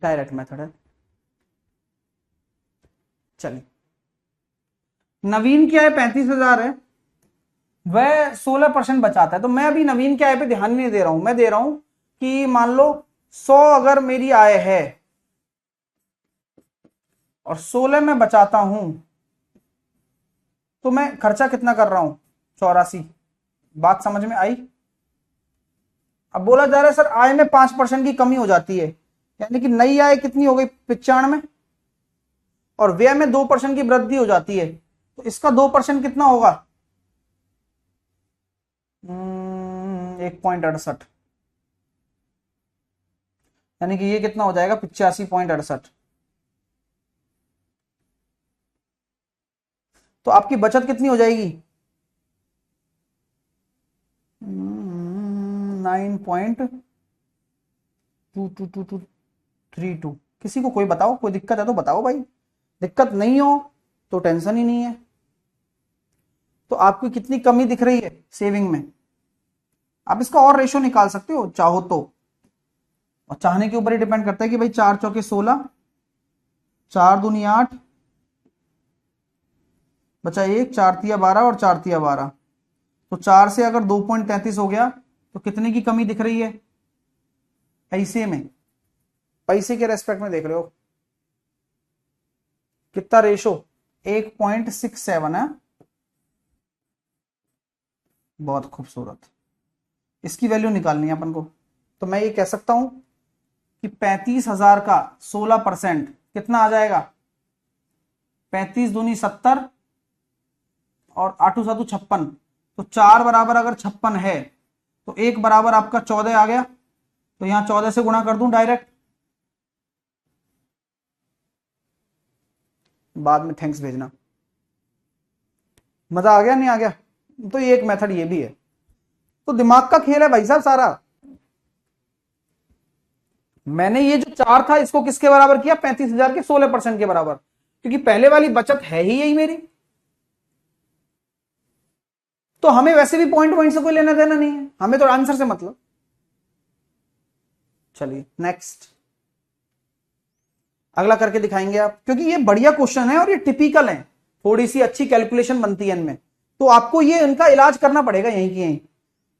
डायरेक्ट मेथड है। चलिए, नवीन क्या है 35,000 है, वह 16% बचाता है। तो मैं अभी नवीन की आय पे ध्यान नहीं दे रहा हूं, मैं दे रहा हूं कि मान लो 100 अगर मेरी आय है और 16 में बचाता हूं, तो मैं खर्चा कितना कर रहा हूं 84। बात समझ में आई। अब बोला जा रहा है सर आय में 5% की कमी हो जाती है, यानी कि नई आय कितनी हो गई 95 और व्यय में 2% की वृद्धि हो जाती है, तो इसका 2% कितना होगा 1.68, यानी कि ये कितना हो जाएगा 85.68। तो आपकी बचत कितनी हो जाएगी 9.2232। किसी को कोई बताओ, कोई दिक्कत है तो बताओ भाई, दिक्कत नहीं हो तो टेंशन ही नहीं है। तो आपको कितनी कमी दिख रही है सेविंग में, आप इसका और रेशो निकाल सकते हो चाहो तो, और चाहने के ऊपर ही डिपेंड करता है कि भाई 4 चौके 16, 4 दूनी 8, बचा 1, 4 तिया 12 और 4 तिया 12। तो 4 से अगर 2.33 हो गया तो कितने की कमी दिख रही है ऐसे में पैसे के रेस्पेक्ट में देख रहे हो कितना रेशो, 1.67 है। बहुत खूबसूरत। इसकी वैल्यू निकालनी है अपन को। तो मैं ये कह सकता हूं कि 35,000 का 16% कितना आ जाएगा, 35 दूनी 70 और 8 7 56। तो 4 बराबर अगर 56 है तो 1 बराबर आपका 14 आ गया। तो यहां 14 से गुणा कर दूं डायरेक्ट, बाद में थैंक्स भेजना। मजा आ गया नहीं आ गया? तो ये एक मेथड ये भी है। तो दिमाग का खेल है भाई साहब सारा। मैंने ये जो 4 था इसको किसके बराबर किया, 35,000 के 16% के बराबर, क्योंकि पहले वाली बचत है ही यही मेरी। तो हमें वैसे भी पॉइंट पॉइंट से कोई लेना देना नहीं है, हमें तो आंसर से मतलब। चलिए नेक्स्ट, अगला करके दिखाएंगे आप, क्योंकि ये बढ़िया क्वेश्चन है और ये टिपिकल है, थोड़ी सी अच्छी कैलकुलेशन बनती है इनमें, तो आपको ये इनका इलाज करना पड़ेगा यहीं की यहीं।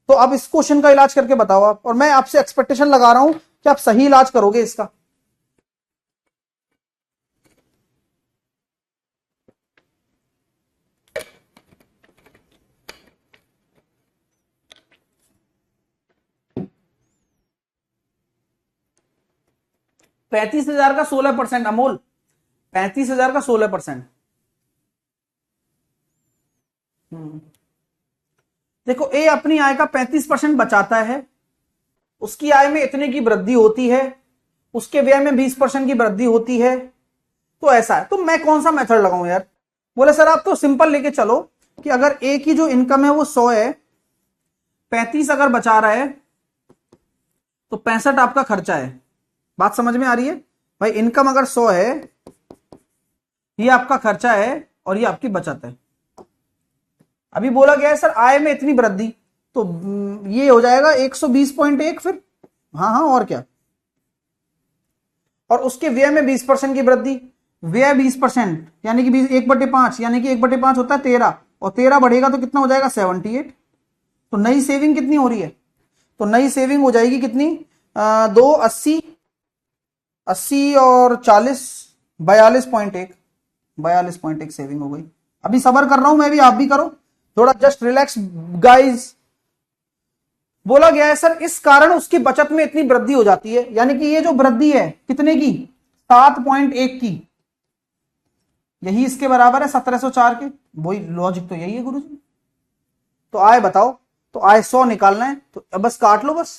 तो अब इस क्वेश्चन का इलाज करके बताओ आप, और मैं आपसे एक्सपेक्टेशन लगा रहा हूं कि आप सही इलाज करोगे इसका। पैंतीस हजार का 16%, अमोल 35,000 का 16%। देखो ए अपनी आय का 35% बचाता है, उसकी आय में इतने की वृद्धि होती है, उसके व्यय में 20% की वृद्धि होती है। तो ऐसा है, तो मैं कौन सा मेथड लगाऊं यार? बोले सर आप तो सिंपल लेके चलो कि अगर ए की जो इनकम है वो 100 है, 35 अगर बचा रहा है तो 65 आपका खर्चा है। बात समझ में आ रही है भाई? इनकम अगर 100 है, ये आपका खर्चा है और ये आपकी बचत है। अभी बोला गया है सर आय में इतनी वृद्धि, तो ये हो जाएगा 120.1 फिर। हाँ हाँ, और क्या। और उसके व्यय में 20% की वृद्धि, व्यय 20% यानी कि 1/5, यानी कि 1/5 होता है 13, और 13 बढ़ेगा तो कितना हो जाएगा 78। तो नई सेविंग कितनी हो रही है? तो नई सेविंग हो जाएगी कितनी, 280, 80 और 40, 42.1, 42.1 सेविंग हो गई। अभी सबर कर रहा हूं मैं भी, आप भी करो थोड़ा, जस्ट रिलैक्स गाइस। बोला गया है सर इस कारण उसकी बचत में इतनी वृद्धि हो जाती है, यानी कि ये जो वृद्धि है कितने की, 7.1 की, यही इसके बराबर है 1704 के। वही लॉजिक तो यही है गुरुजी। तो आय बताओ, तो आय 100 निकालना है, तो अब बस काट लो बस।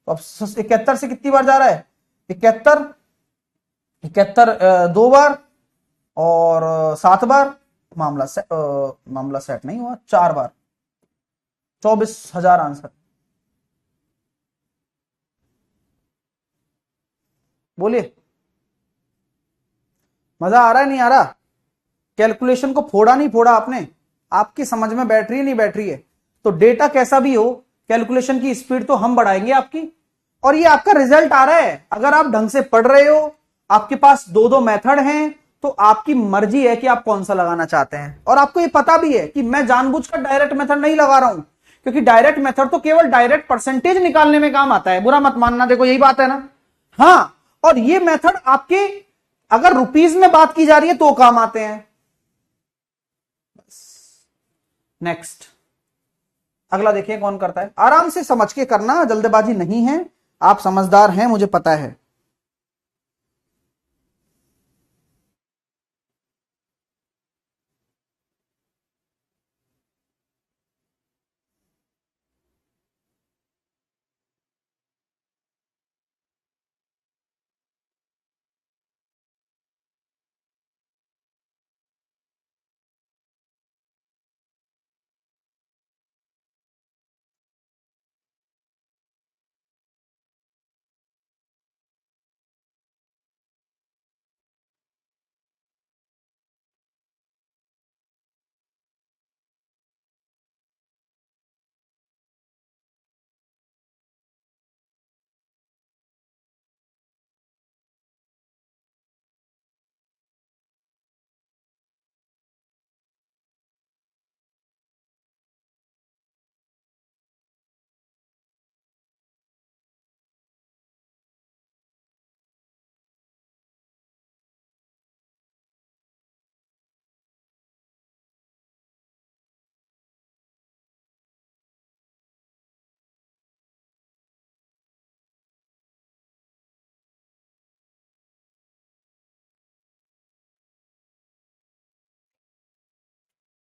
तो अब 71 से कितनी बार जा रहा है, 71, 71 2 बार और 7 बार, मामला सेट नहीं हुआ, 4 बार, 24,000 आंसर। बोलिए मजा आ रहा है नहीं आ रहा? कैलकुलेशन को फोड़ा नहीं फोड़ा आपने, आपकी समझ में बैठ रही है नहीं बैठ रही है? तो डेटा कैसा भी हो, कैलकुलेशन की स्पीड तो हम बढ़ाएंगे आपकी, और ये आपका रिजल्ट आ रहा है। अगर आप ढंग से पढ़ रहे हो, आपके पास दो दो मेथड हैं, तो आपकी मर्जी है कि आप कौन सा लगाना चाहते हैं। और आपको ये पता भी है कि मैं जानबूझकर डायरेक्ट मेथड नहीं लगा रहा हूं, क्योंकि डायरेक्ट मेथड तो केवल डायरेक्ट परसेंटेज निकालने में काम आता है, बुरा मत मानना, देखो यही बात है ना। हाँ, और ये मेथड आपके अगर रुपीज में बात की जा रही है तो काम आते हैं। नेक्स्ट, अगला देखिए कौन करता है, आराम से समझ के करना, जल्दबाजी नहीं है, आप समझदार हैं मुझे पता है।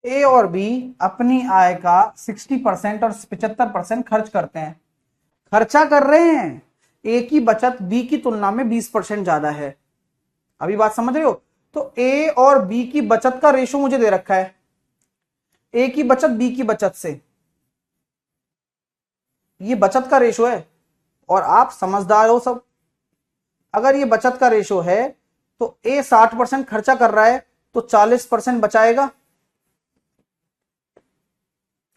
ए और बी अपनी आय का 60% और 75% खर्च करते हैं। खर्चा कर रहे हैं, ए की बचत बी की तुलना में 20% ज्यादा है। अभी बात समझ रहे हो? तो ए और बी की बचत का रेशो मुझे दे रखा है, ए की बचत बी की बचत से, ये बचत का रेशो है। और आप समझदार हो सब, अगर ये बचत का रेशो है तो ए 60% खर्चा कर रहा है तो 40% बचाएगा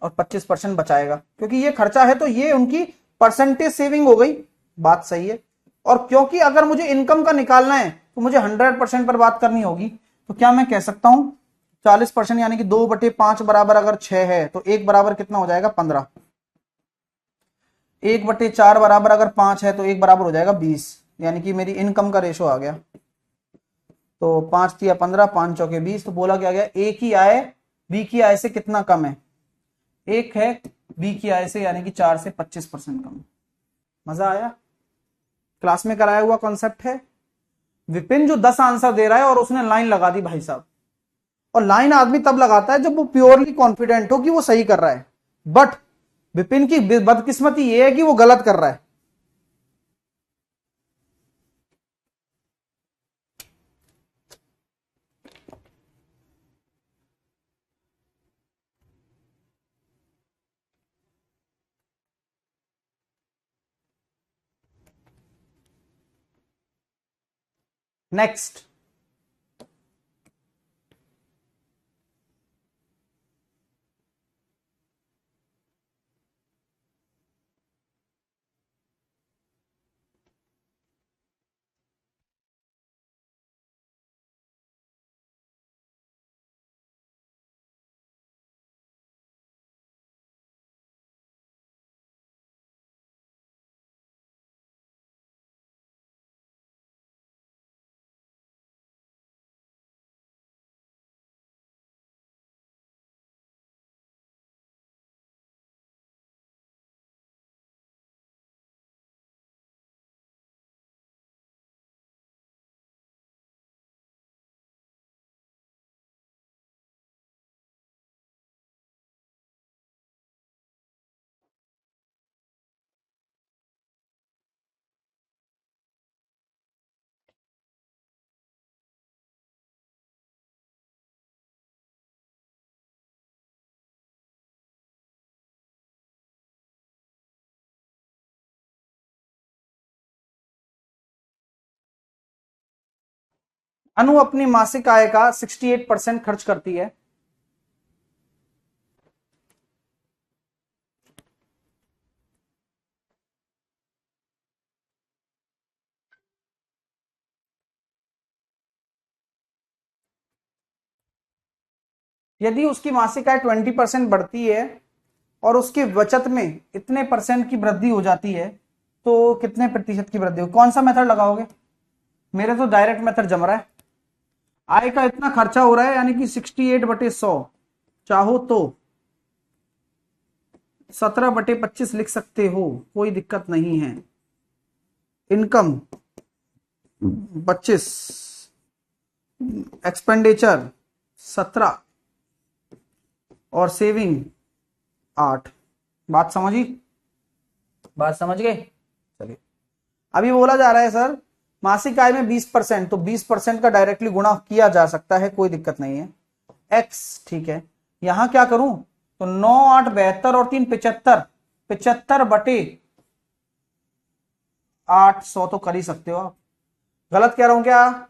और 25% बचाएगा, क्योंकि ये खर्चा है तो ये उनकी परसेंटेज सेविंग हो गई। बात सही है। और क्योंकि अगर मुझे इनकम का निकालना है तो मुझे 100% पर बात करनी होगी, तो क्या मैं कह सकता हूं 40% यानी कि 2/5 बराबर अगर 6 है तो 1 बराबर कितना हो जाएगा 15। 1/4 बराबर अगर 5 है तो 1 बराबर हो जाएगा 20, यानी कि मेरी इनकम का रेशो आ गया। तो 5 तिया 15, 5 चौके 20, तो बोला क्या गया, ए की आय बी की आय से कितना कम है, एक है बी की आय से, यानी कि 4 से 25% कम। मजा आया? क्लास में कराया हुआ कॉन्सेप्ट है। विपिन जो 10 आंसर दे रहा है और उसने लाइन लगा दी भाई साहब। और लाइन आदमी तब लगाता है जब वो प्योरली कॉन्फिडेंट हो कि वो सही कर रहा है। बट विपिन की बदकिस्मती ये है कि वो गलत कर रहा है। नेक्स्ट, अनु अपनी मासिक आय का 68% खर्च करती है। यदि उसकी मासिक आय 20% बढ़ती है और उसकी बचत में इतने परसेंट की वृद्धि हो जाती है, तो कितने प्रतिशत की वृद्धि हो? कौन सा मेथड लगाओगे? मेरे तो डायरेक्ट मेथड जम रहा है। आय का इतना खर्चा हो रहा है यानी कि 68/100, चाहो तो 17/25 लिख सकते हो, कोई दिक्कत नहीं है। इनकम 25, एक्सपेंडिचर 17 और सेविंग 8। बात समझी? बात समझ गए? चलिए, अभी बोला जा रहा है सर मासिक आय में 20%, तो 20% का डायरेक्टली गुणा किया जा सकता है, कोई दिक्कत नहीं है। एक्स, ठीक है। यहां क्या करूं? तो 9 8 72 और 3 75, 75/800 तो कर ही सकते हो आप। गलत कह रहा हूं क्या?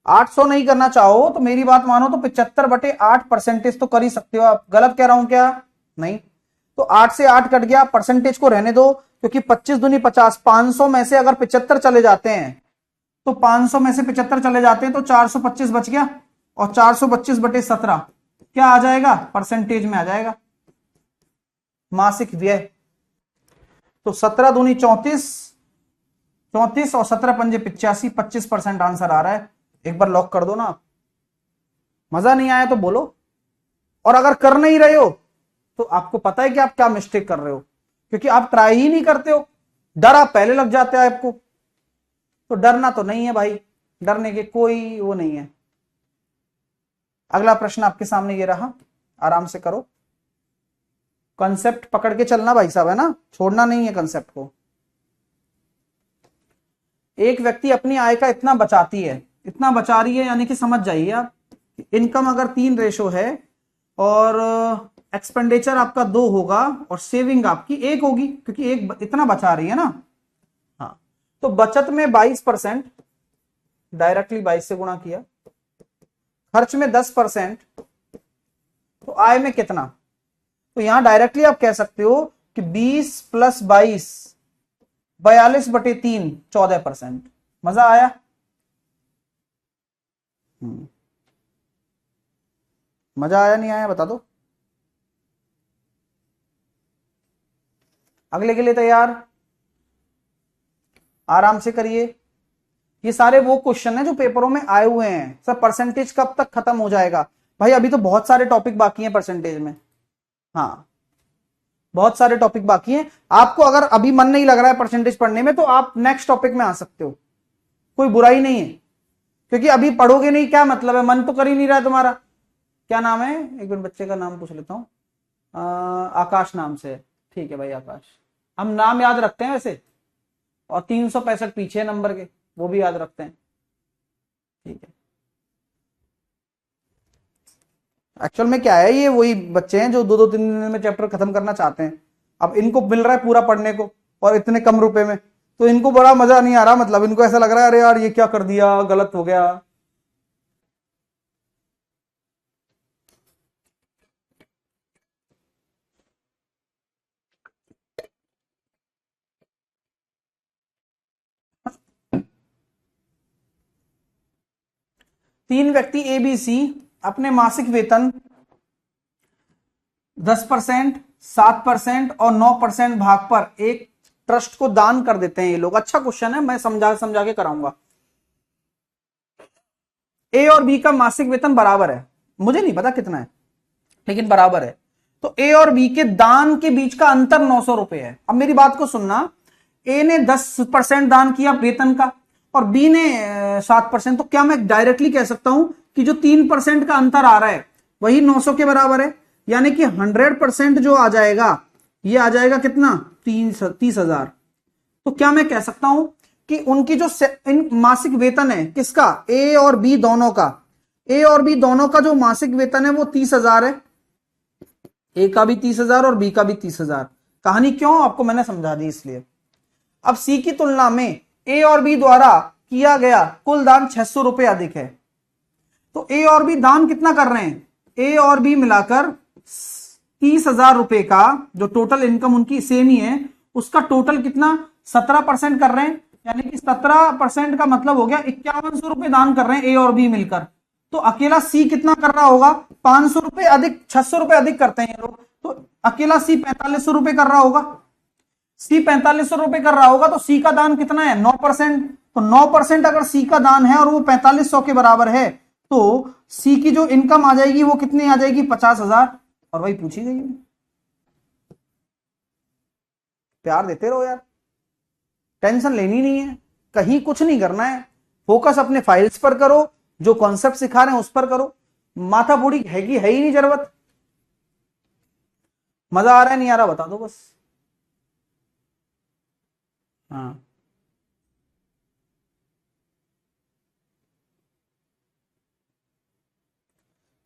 800 नहीं करना चाहो तो मेरी बात मानो, तो 75/8% तो कर ही सकते हो आप। गलत कह रहा हूं क्या? नहीं। तो 8 से 8 कट गया, परसेंटेज को रहने दो, क्योंकि 25 दूनी 50, 500 में से अगर 75 चले जाते हैं, तो 500 में से 75 चले जाते हैं तो 425 बच गया, और 425/17 क्या आ जाएगा? परसेंटेज में आ जाएगा, मासिक व्यय। तो 17 दूनी 34, 34 और 17 पंजे 85, 25% आंसर आ रहा है। एक बार लॉक कर दो ना। मजा नहीं आया तो बोलो। और अगर कर नहीं रहे हो तो आपको पता है कि आप क्या मिस्टेक कर रहे हो, क्योंकि आप ट्राई ही नहीं करते हो। डर आप पहले लग जाते हैं आपको। तो डरना तो नहीं है भाई, डरने के कोई वो नहीं है। अगला प्रश्न आपके सामने ये रहा, आराम से करो, कंसेप्ट पकड़ के चलना भाई साहब, है ना, छोड़ना नहीं है कंसेप्ट को। एक व्यक्ति अपनी आय का इतना बचाती है, इतना बचा रही है, यानी कि समझ जाइए आप, इनकम अगर 3 रेशो है और एक्सपेंडिचर आपका 2 होगा और सेविंग आपकी 1 होगी, क्योंकि एक इतना बचा रही है ना। हाँ, तो बचत में 22%, डायरेक्टली 22 से गुणा किया, खर्च में 10%, तो आय में कितना? तो यहां डायरेक्टली आप कह सकते हो कि 20 + 22, 42/3, 14%। मजा आया? मजा आया नहीं आया बता दो। अगले के लिए तैयार? आराम से करिए। ये सारे वो क्वेश्चन हैं जो पेपरों में आए हुए हैं। सर परसेंटेज कब तक खत्म हो जाएगा? भाई अभी तो बहुत सारे टॉपिक बाकी हैं परसेंटेज में। हाँ, बहुत सारे टॉपिक बाकी हैं। आपको अगर अभी मन नहीं लग रहा है परसेंटेज पढ़ने में तो आप नेक्स्ट टॉपिक में आ सकते हो, कोई बुराई नहीं है, क्योंकि अभी पढ़ोगे नहीं क्या मतलब है, मन तो कर ही नहीं रहा है तुम्हारा। क्या नाम है, एक मिनट बच्चे का नाम पूछ लेता हूँ। आकाश नाम से है। ठीक है भाई आकाश, हम नाम याद रखते हैं वैसे, और 365 पीछे नंबर के, वो भी याद रखते हैं। ठीक है, एक्चुअल में क्या है, ये वही बच्चे हैं जो 2-2 3 दिन में चैप्टर खत्म करना चाहते हैं। अब इनको मिल रहा है पूरा पढ़ने को और इतने कम रुपए में, तो इनको बड़ा मजा नहीं आ रहा, मतलब इनको ऐसा लग रहा है अरे यार ये क्या कर दिया, गलत हो गया। 3 व्यक्ति ए बी सी अपने मासिक वेतन 10%, 7% और 9% भाग पर एक ट्रस्ट को दान कर देते हैं ये लोग। अच्छा क्वेश्चन है, मैं समझा समझा के कराऊंगा। ए और बी का मासिक वेतन बराबर है, मुझे नहीं पता कितना है लेकिन बराबर है। तो ए और बी के दान के बीच का अंतर 900 रुपए है। अब मेरी बात को सुनना, ए ने 10% दान किया वेतन का और बी ने 7%, तो क्या मैं डायरेक्टली कह सकता हूं कि जो 3% का अंतर आ रहा है वही 900 के बराबर है, यानी कि 100% जो आ जाएगा ये आ जाएगा कितना, 30,000। तो क्या मैं कह सकता हूं कि उनकी जो मासिक वेतन है किसका, ए और बी दोनों का, ए और बी दोनों का जो मासिक वेतन है वो 30,000 है। ए का भी 30,000 और बी का भी 30,000। कहानी क्यों आपको मैंने समझा दी इसलिए। अब सी की तुलना में ए और बी द्वारा किया गया कुल दान 600 रुपए अधिक है। तो ए और बी दान कितना कर रहे हैं, ए और बी मिलाकर 30,000 रुपए का जो टोटल इनकम उनकी सेम ही है, उसका टोटल कितना, 17% कर रहे हैं, यानी कि 17% का मतलब हो गया 5100 रुपए दान कर रहे हैं ए और बी मिलकर। तो अकेला सी कितना कर रहा होगा, 500 रुपए अधिक, 600 रुपए अधिक करते हैं ये लोग, तो अकेला सी 4500 रुपए कर रहा होगा। सी 4500 रुपए कर रहा होगा तो सी का दान कितना है, 9%। तो 9% अगर सी का दान है और वो 4500 के बराबर है, तो सी की जो इनकम आ जाएगी वो कितनी आ जाएगी, 50,000। और वही पूछी गई है। प्यार देते रहो यार, टेंशन लेनी नहीं है, कहीं कुछ नहीं करना है, फोकस अपने फाइल्स पर करो, जो कॉन्सेप्ट सिखा रहे हैं उस पर करो, माथा बूढ़ी है ही नहीं जरूरत। मजा आ रहा है नहीं आ रहा बता दो बस। हाँ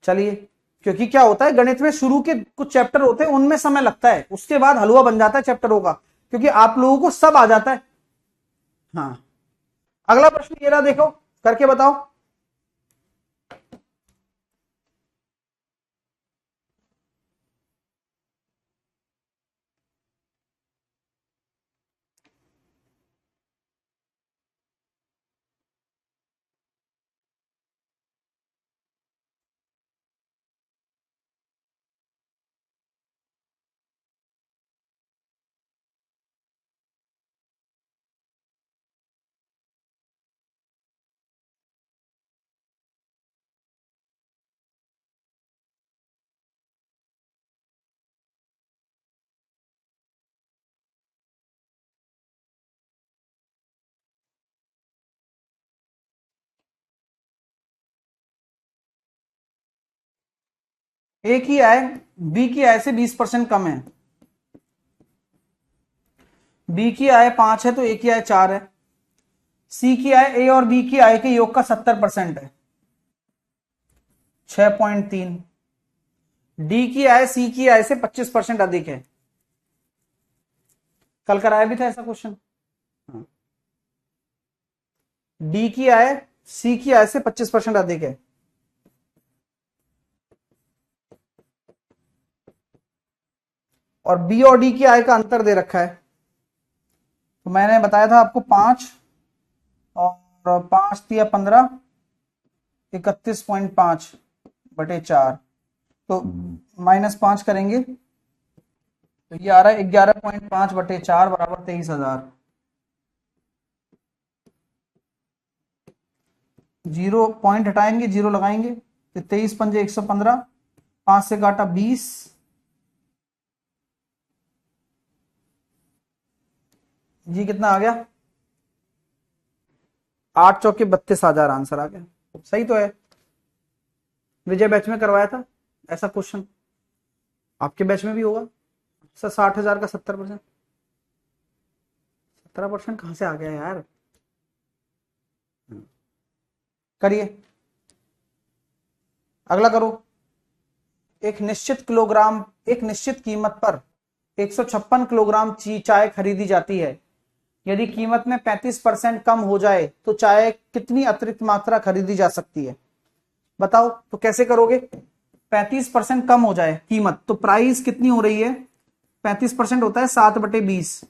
चलिए, क्योंकि क्या होता है गणित में शुरू के कुछ चैप्टर होते हैं उनमें समय लगता है, उसके बाद हलवा बन जाता है चैप्टरों का, क्योंकि आप लोगों को सब आ जाता है। हाँ, अगला प्रश्न ये रहा, देखो करके बताओ। ए की आय बी की आय से 20% कम है, बी की आय 5 है तो ए की आय 4 है, सी की आय ए और बी की आय के योग का 70% है 6.3, डी की आय सी की आय से 25% अधिक है। कल कराया भी था ऐसा क्वेश्चन। डी की आय सी की आय से 25% अधिक है, और बी और डी की आय का अंतर दे रखा है। तो मैंने बताया था आपको 5 और 5 दिया 15, 31.5 बटे 4, तो -5 करेंगे तो ये आ रहा है 11.5 बटे 4 बराबर 23,000। 0 पॉइंट हटाएंगे, 0 लगाएंगे तो 23 पंजे 115, 5 से काटा 20, जी कितना आ गया 8 चौके 32,000 आंसर आ गया। सही तो है। विजय बैच में करवाया था ऐसा क्वेश्चन, आपके बैच में भी होगा सर। 60,000 का 70%, 17% कहां से आ गया यार। करिए अगला करो। एक निश्चित कीमत पर 156 किलोग्राम चाय खरीदी जाती है। यदि कीमत में 35% कम हो जाए तो चाय कितनी अतिरिक्त मात्रा खरीदी जा सकती है, बताओ। तो कैसे करोगे, 35% कम हो जाए कीमत, तो प्राइस कितनी हो रही है, 35% होता है 7/20,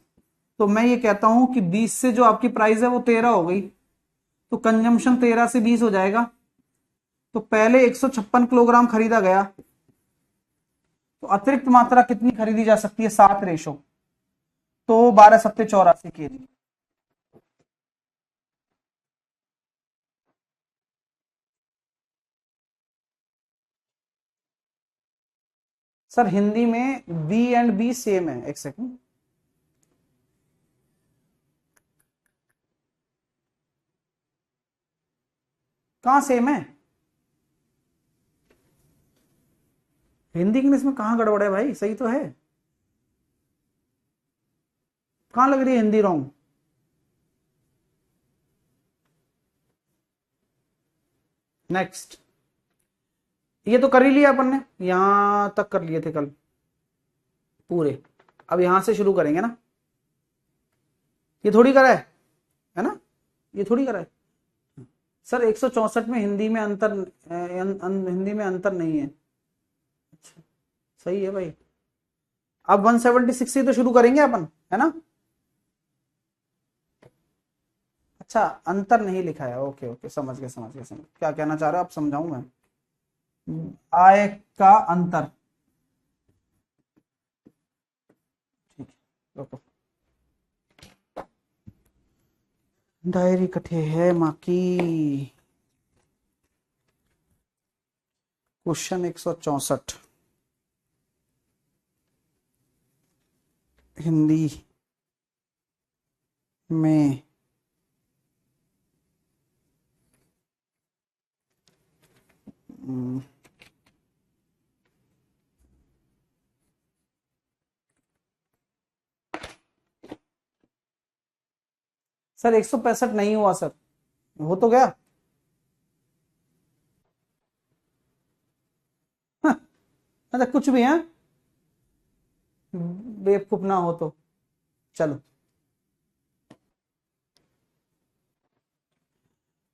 तो मैं ये कहता हूं कि 20 से जो आपकी प्राइस है वो 13 हो गई, तो कंजम्पशन 13 से 20 हो जाएगा। तो पहले 156 किलोग्राम खरीदा गया, तो अतिरिक्त मात्रा कितनी खरीदी जा सकती है, 7 रेशो, तो 12 सत्ते 84 केजी। सर हिंदी में बी एंड बी सेम है, एक सेकंड। कहां सेम है, हिंदी इंग्लिश में कहां गड़बड़ है भाई, सही तो है। कहां लग रही है हिंदी रॉन्ग, नेक्स्ट। ये तो कर ही लिया अपन ने, यहां तक कर लिए थे कल पूरे, अब यहां से शुरू करेंगे ना। ये थोड़ी करा है ना, ये थोड़ी करा है सर। 164 में हिंदी में अंतर, हिंदी में अंतर नहीं है। अच्छा सही है भाई। अब 176 से तो शुरू करेंगे अपन, है ना। अच्छा अंतर नहीं लिखा है, ओके ओके, समझ गया समझ गया, समझ क्या कहना चाह रहे हो आप, समझाऊं मैं। आय का अंतर, ठीक है रुको, डायरी कठे है माँ की। क्वेश्चन 164 हिंदी में सर 165 नहीं हुआ सर, हो तो गया। हाँ, अच्छा कुछ भी है, बेवकूफ ना हो तो। चलो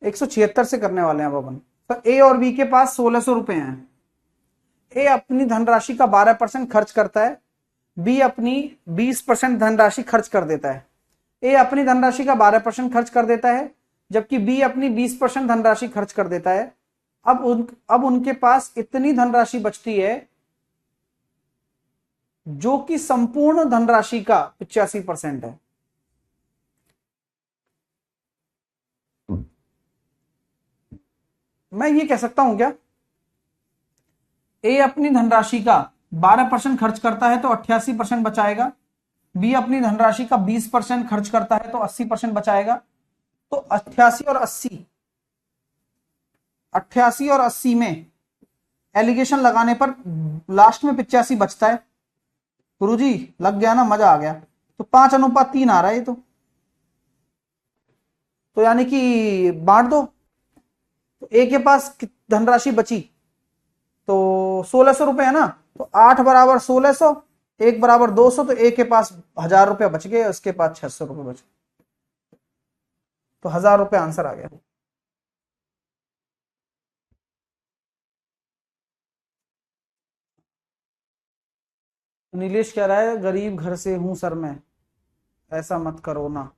176 से करने वाले हैं अब अपन। तो ए और बी के पास 1600 रुपए हैं। ए अपनी धनराशि का 12% खर्च करता है, बी अपनी 20% धनराशि खर्च कर देता है। ए अपनी धनराशि का 12% खर्च कर देता है, जबकि बी अपनी 20% धनराशि खर्च कर देता है। अब उनके पास इतनी धनराशि बचती है जो कि संपूर्ण धनराशि का 85% है। मैं ये कह सकता हूं क्या, ए अपनी धनराशि का 12% खर्च करता है तो 88% बचाएगा, बी अपनी धनराशि का 20% खर्च करता है तो 80% बचाएगा। तो 88 और 80 में एलिगेशन लगाने पर लास्ट में 85 बचता है। गुरुजी लग गया ना, मजा आ गया। तो 5:3 आ रहा है ये तो यानी कि बांट दो। तो ए के पास धनराशि बची तो 1600 रुपए है ना, तो 8 बराबर 1600, 1 बराबर 200, तो ए के पास 1000 रुपया बच गए, उसके पास 600 रुपये बचे, तो 1000 रुपये आंसर आ गया। नीलेश कह रहा है गरीब घर से हूं सर मैं, ऐसा मत करो ना।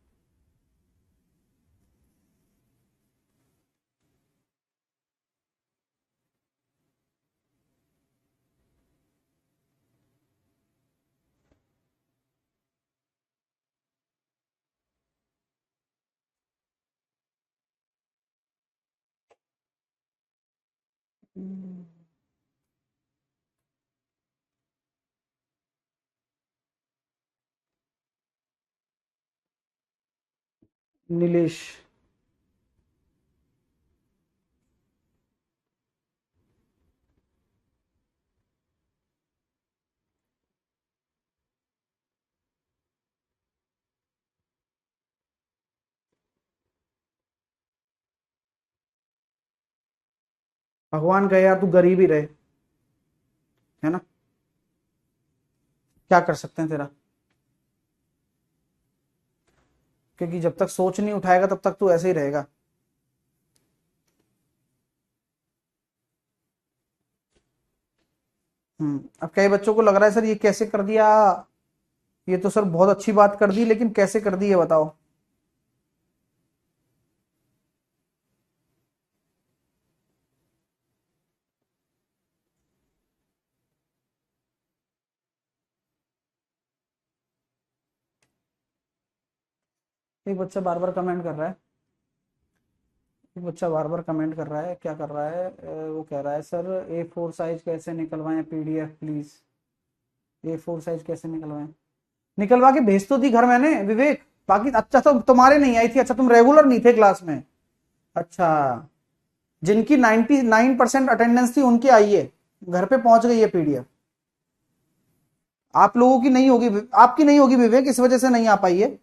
नीलेश भगवान कहे यार तू गरीब ही रहे, है ना, क्या कर सकते हैं तेरा, क्योंकि जब तक सोच नहीं उठाएगा तब तक तू ऐसे ही रहेगा। अब कई बच्चों को लग रहा है सर ये कैसे कर दिया, ये तो सर बहुत अच्छी बात कर दी, लेकिन कैसे कर दी ये बताओ। एक बच्चा बार बार कमेंट कर रहा है, एक बच्चा बार बार कमेंट कर रहा है, क्या कर रहा है, वो कह रहा है सर A4 साइज कैसे निकलवाएं PDF प्लीज, A4 साइज कैसे निकलवाएं। निकलवा के भेज तो दी घर मैंने विवेक, बाकी अच्छा तो तुम्हारे नहीं आई थी, अच्छा तुम रेगुलर नहीं थे क्लास में, अच्छा जिनकी 99% अटेंडेंस थी उनकी आई है, घर पे पहुंच गई है PDF। आप लोगों की नहीं होगी, आपकी नहीं होगी विवेक, इस वजह से नहीं आ पाई है।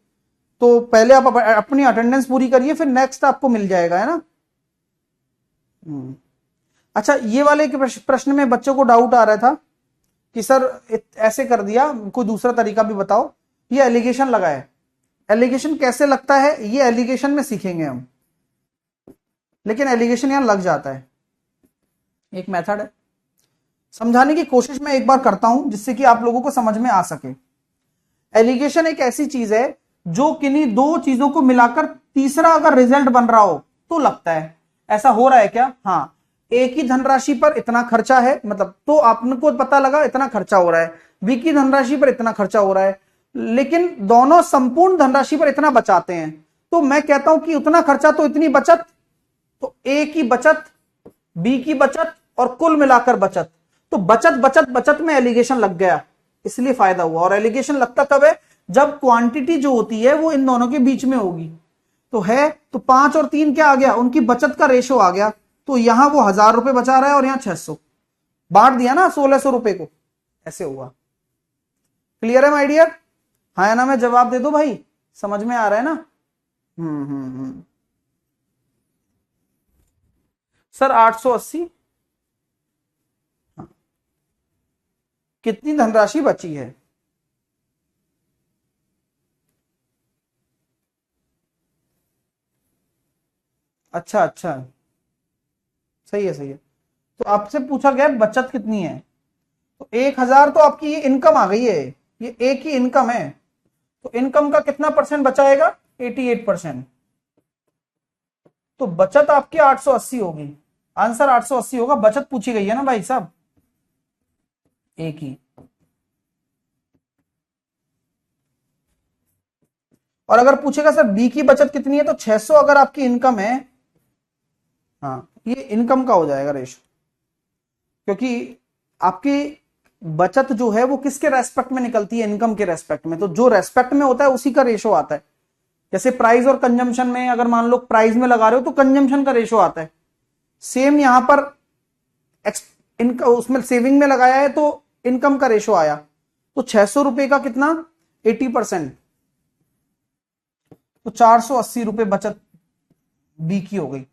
तो पहले आप अपनी अटेंडेंस पूरी करिए, फिर नेक्स्ट आपको मिल जाएगा, है ना। अच्छा ये वाले के प्रश्न में बच्चों को डाउट आ रहा था कि सर ऐसे कर दिया, कोई दूसरा तरीका भी बताओ। ये एलिगेशन लगा है, एलिगेशन कैसे लगता है ये एलिगेशन में सीखेंगे हम, लेकिन एलिगेशन यहां लग जाता है, एक मेथड है। समझाने की कोशिश मैं एक बार करता हूं जिससे कि आप लोगों को समझ में आ सके। एलिगेशन एक ऐसी चीज है जो किन्हीं दो चीजों को मिलाकर तीसरा अगर रिजल्ट बन रहा हो तो लगता है। ऐसा हो रहा है क्या, हाँ, ए की धनराशि पर इतना खर्चा है, मतलब तो आपको पता लगा इतना खर्चा हो रहा है, बी की धनराशि पर इतना खर्चा हो रहा है, लेकिन दोनों संपूर्ण धनराशि पर इतना बचाते हैं, तो मैं कहता हूं कि उतना खर्चा तो इतनी बचत, तो ए की बचत, बी की बचत और कुल मिलाकर बचत, तो बचत बचत बचत में एलिगेशन लग गया, इसलिए फायदा हुआ। और एलिगेशन लगता कब है, जब क्वांटिटी जो होती है वो इन दोनों के बीच में होगी। तो है तो 5 और 3 क्या आ गया, उनकी बचत का रेशो आ गया, तो यहां वो 1000 रुपए बचा रहा है और यहां 600, बांट दिया ना 1600 रुपए को, ऐसे हुआ। क्लियर है माय डियर, हाँ या ना में जवाब दे दो भाई, समझ में आ रहा है ना। सर 880, हाँ। कितनी धनराशि बची है, अच्छा अच्छा, सही है सही है। तो आपसे पूछा गया बचत कितनी है, तो 1000 तो आपकी ये इनकम आ गई है, ये एक ही इनकम है, तो इनकम का कितना परसेंट बचाएगा, 88%। तो बचत आपकी 880 होगी, आंसर 880 होगा, बचत पूछी गई है ना भाई साहब, एक ही। और अगर पूछेगा सर बी की बचत कितनी है, तो 600 अगर आपकी इनकम है, हाँ ये इनकम का हो जाएगा रेशो, क्योंकि आपकी बचत जो है वो किसके रेस्पेक्ट में निकलती है, इनकम के रेस्पेक्ट में, तो जो रेस्पेक्ट में होता है उसी का रेशो आता है। जैसे प्राइस और कंजम्पशन में अगर मान लो प्राइस में लगा रहे हो तो कंजम्पशन का रेशो आता है, सेम यहां पर इनका उसमें सेविंग में लगाया है तो इनकम का रेशो आया, तो 600 रुपए का कितना 80%, तो 480 रुपए बचत बी की हो गई।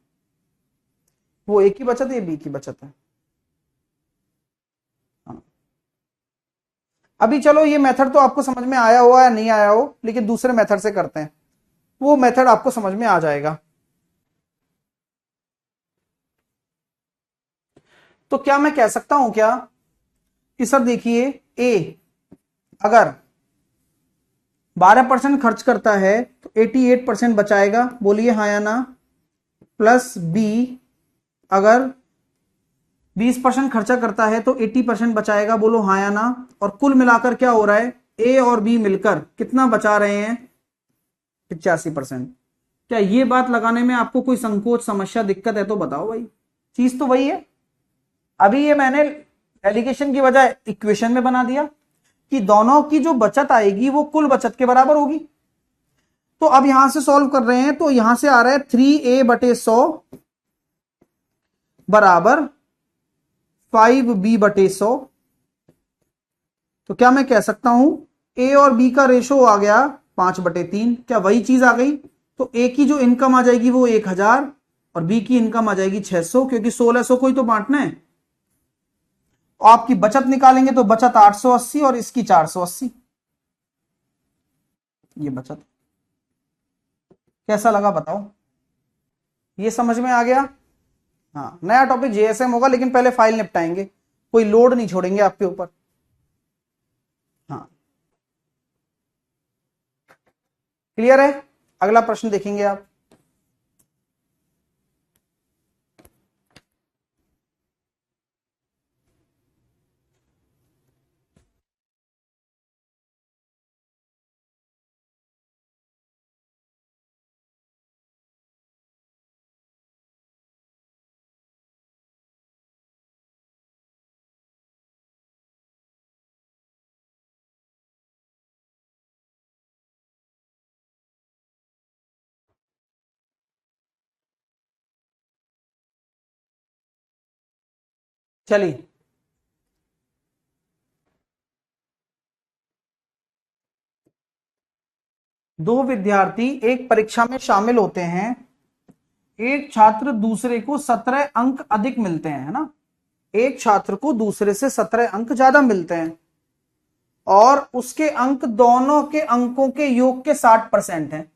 वो ए की बचत है, ये बी की बचत है। हाँ। अभी चलो ये मेथड तो आपको समझ में आया हुआ या नहीं आया हो, लेकिन दूसरे मेथड से करते हैं, वो मेथड आपको समझ में आ जाएगा। तो क्या मैं कह सकता हूं क्या कि सर देखिए ए अगर 12% खर्च करता है तो 88% बचाएगा, बोलिए हाँ या ना। प्लस बी अगर 20% खर्चा करता है तो 80% बचाएगा, बोलो हाँ या ना। और कुल मिलाकर क्या हो रहा है, ए और बी मिलकर कितना बचा रहे हैं, 85%। क्या ये बात लगाने में आपको कोई संकोच समस्या दिक्कत है तो बताओ भाई, चीज तो वही है। अभी ये मैंने एलिगेशन की बजाय इक्वेशन में बना दिया कि दोनों की जो बचत आएगी वो कुल बचत के बराबर होगी। तो अब यहां से सॉल्व कर रहे हैं, तो यहां से आ रहा है 3a/100 बराबर 5b/100। तो क्या मैं कह सकता हूं ए और बी का रेशो आ गया 5/3, क्या वही चीज आ गई। तो ए की जो इनकम आ जाएगी वो 1000 और बी की इनकम आ जाएगी 600, क्योंकि 1600 को ही तो बांटना है। आपकी बचत निकालेंगे तो बचत 880 और इसकी 480, ये बचत। कैसा लगा बताओ, ये समझ में आ गया। हाँ, नया टॉपिक जेएसएम होगा, लेकिन पहले फाइल निपटाएंगे, कोई लोड नहीं छोड़ेंगे आपके ऊपर। हाँ, क्लियर है। अगला प्रश्न देखेंगे आप। चलिए, दो विद्यार्थी एक परीक्षा में शामिल होते हैं, एक छात्र दूसरे को 17 अंक अधिक मिलते हैं, है ना। एक छात्र को दूसरे से 17 अंक ज्यादा मिलते हैं और उसके अंक दोनों के अंकों के योग के 60% हैं।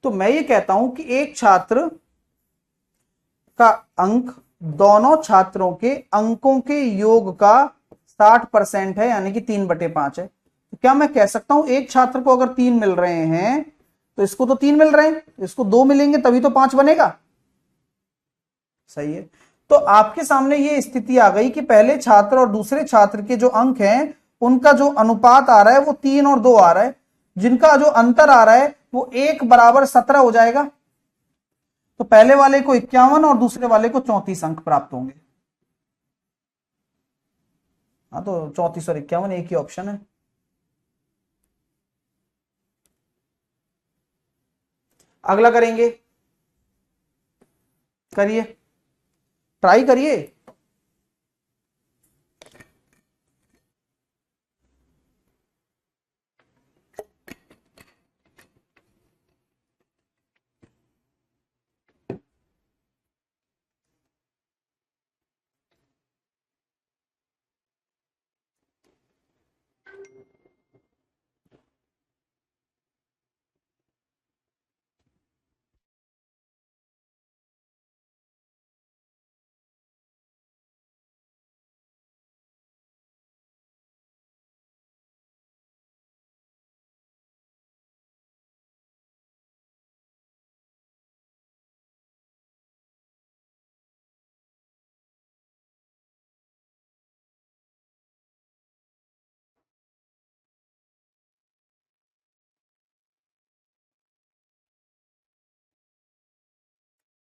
तो मैं ये कहता हूं कि एक छात्र का अंक दोनों छात्रों के अंकों के योग का 60% है, यानी कि 3/5 है। तो क्या मैं कह सकता हूं एक छात्र को अगर 3 मिल रहे हैं तो इसको तो 3 मिल रहे हैं, इसको 2 मिलेंगे तभी तो 5 बनेगा। सही है। तो आपके सामने ये स्थिति आ गई कि पहले छात्र और दूसरे छात्र के जो अंक हैं उनका जो अनुपात आ रहा है वो 3 और 2 आ रहा है, जिनका जो अंतर आ रहा है वो 1/17 हो जाएगा। तो पहले वाले को 51 और दूसरे वाले को 34 अंक प्राप्त होंगे। हाँ, तो 34 और 51 एक ही ऑप्शन है। अगला करेंगे, करिए, ट्राई करिए।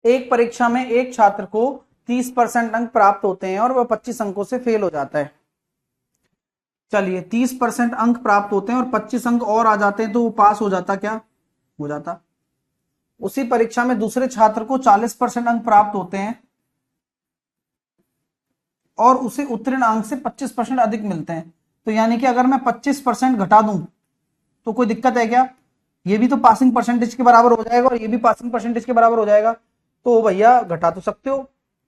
एक परीक्षा में एक छात्र को 30% अंक प्राप्त होते हैं और वह 25 अंकों से फेल हो जाता है। चलिए, 30% अंक प्राप्त होते हैं और 25 अंक और आ जाते हैं तो वो पास हो जाता, क्या हो जाता। उसी परीक्षा में दूसरे छात्र को 40% अंक प्राप्त होते हैं और उसे उत्तीर्ण अंक से 25% अधिक मिलते हैं। तो यानी कि अगर मैं 25% घटा दूं तो कोई दिक्कत है क्या? ये भी तो पासिंग परसेंटेज के बराबर हो जाएगा और ये भी पासिंग परसेंटेज के बराबर हो जाएगा, तो भैया घटा तो सकते हो,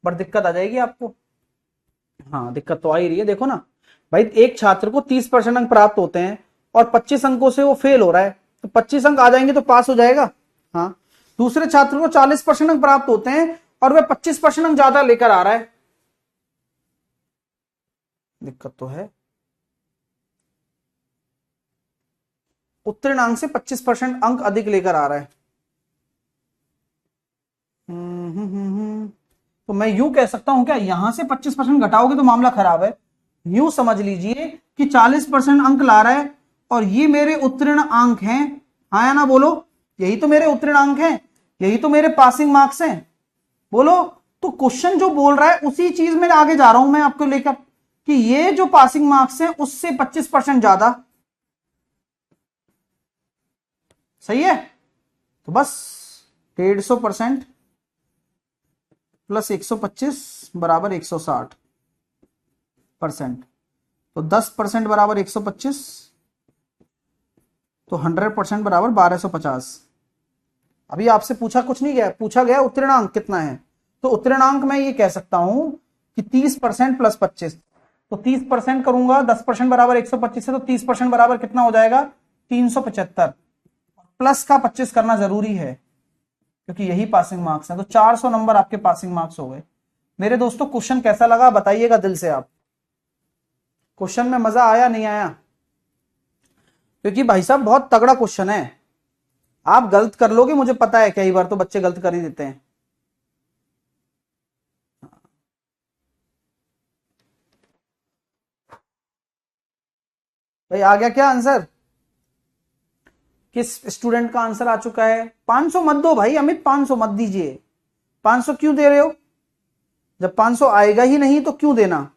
पर दिक्कत आ जाएगी आपको। हाँ, दिक्कत तो आ ही रही है, देखो ना भाई, एक छात्र को 30% अंक प्राप्त होते हैं और 25 अंकों से वो फेल हो रहा है, तो 25 अंक आ जाएंगे तो पास हो जाएगा। हाँ, दूसरे छात्र को 40% अंक प्राप्त होते हैं और वह 25% अंक ज्यादा लेकर आ रहा है, दिक्कत तो है। उत्तीर्ण अंक से 25% अंक अधिक लेकर आ रहा है। तो मैं यूं कह सकता हूं क्या, यहां से 25% घटाओगे तो मामला खराब है। यूं समझ लीजिए कि 40% अंक ला रहा है और ये मेरे उत्तीर्ण अंक हैं, हाँ या ना बोलो, यही तो मेरे उत्तीर्ण अंक हैं, यही तो मेरे पासिंग मार्क्स हैं, बोलो। तो क्वेश्चन जो बोल रहा है उसी चीज में आगे जा रहा हूं मैं आपको लेकर, कि ये जो पासिंग मार्क्स हैं उससे 25% ज्यादा, सही है। तो बस 150% प्लस 125 बराबर 160%, तो 10% बराबर 125, तो 100% बराबर 1250। अभी आपसे पूछा कुछ नहीं गया, पूछा गया उत्तीर्णांक कितना है, तो उत्तीर्णांक मैं ये कह सकता हूं कि 30% प्लस 25, तो 30% करूंगा, 10% बराबर 125 है, तो 30% बराबर कितना हो जाएगा, 375, प्लस का 25 करना जरूरी है क्योंकि यही पासिंग मार्क्स है, तो 400 नंबर आपके पासिंग मार्क्स हो गए। मेरे दोस्तों क्वेश्चन कैसा लगा बताइएगा दिल से आप, क्वेश्चन में मजा आया नहीं आया? क्योंकि भाई साहब बहुत तगड़ा क्वेश्चन है, आप गलत कर लोगे मुझे पता है, कई बार तो बच्चे गलत कर ही देते हैं। भाई आ गया क्या आंसर? किस स्टूडेंट का आंसर आ चुका है? 500 मत दो भाई अमित, 500 मत दीजिए। 500 क्यों दे रहे हो, जब 500 आएगा ही नहीं तो क्यों देना?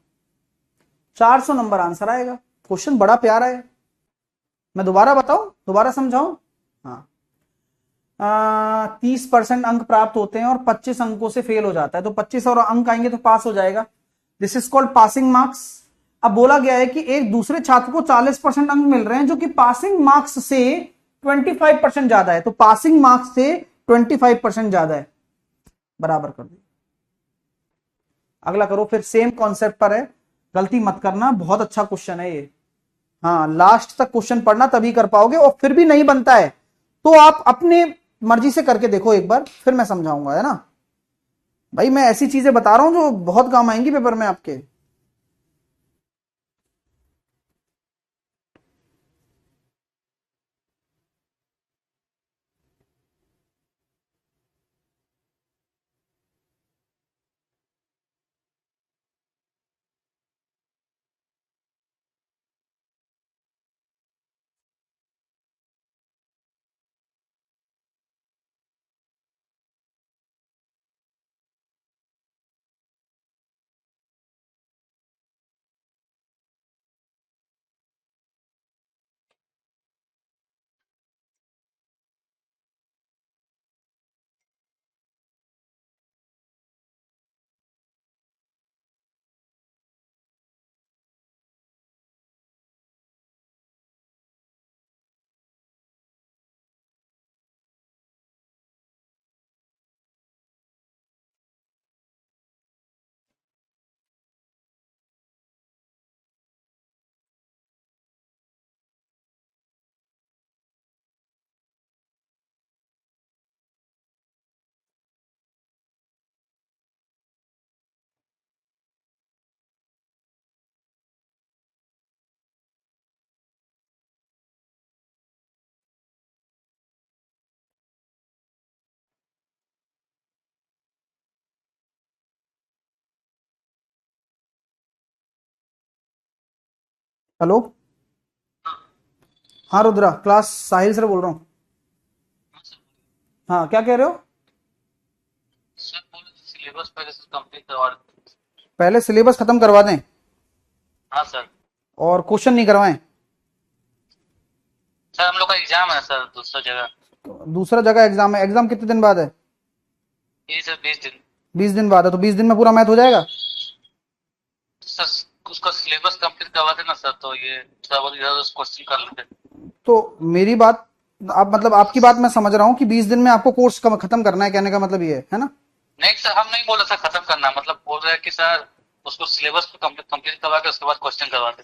400 नंबर आंसर आएगा। क्वेश्चन बड़ा प्यारा है, मैं दोबारा बताऊं, दोबारा समझाऊं? हाँ, 30% अंक प्राप्त होते हैं और 25 अंकों से फेल हो जाता है, तो 25 और अंक आएंगे तो पास हो जाएगा। This is called passing marks. अब बोला गया है कि एक दूसरे छात्र को 40% अंक मिल रहे हैं जो कि पासिंग मार्क्स से 25% ज्यादा है, तो पासिंग मार्क्स से 25% ज्यादा है, बराबर कर दिया। अगला करो, फिर सेम कॉन्सेप्ट पर है, गलती मत करना, बहुत अच्छा क्वेश्चन है ये। हाँ, लास्ट तक क्वेश्चन पढ़ना तभी कर पाओगे, और फिर भी नहीं बनता है तो आप अपने मर्जी से करके देखो एक बार, फिर मैं समझाऊंगा, है ना भाई। मैं ऐसी चीजें बता रहा हूं जो बहुत काम आएंगी पेपर में आपके। हेलो, हाँ रुद्रा, क्लास साहिल सर बोल रहा हूँ। हाँ, क्या कह रहे हो? सर बोलो सिलेबस पहले से कंप्लीट करवा दें। पहले सिलेबस खत्म करवा दें हाँ सर। और क्वेश्चन नहीं करवाएं? सर हम लोग का एग्जाम है सर दूसरा जगह। दूसरा जगह एग्जाम है? एग्जाम कितने दिन बाद है? ये सर 20 दिन। 20 दिन बाद है, तो 20 दिन में पूरा मैथ हो जाएगा? सर उसका सिलेबस कंप्लीट करवाते ना सर, तो ये थोड़ा बहुत इधर उधर क्वेश्चन कर लेते। तो मेरी बात, आप मतलब आपकी बात मैं समझ रहा हूँ कि 20 दिन में आपको कोर्स खत्म करना है, कहने का मतलब ये है ना? नहीं सर, हम नहीं बोल रहे सर खत्म करना, मतलब बोल रहे हैं कि सर उसको सिलेबस को कंप्लीट करवा के उसके बाद क्वेश्चन करवाते।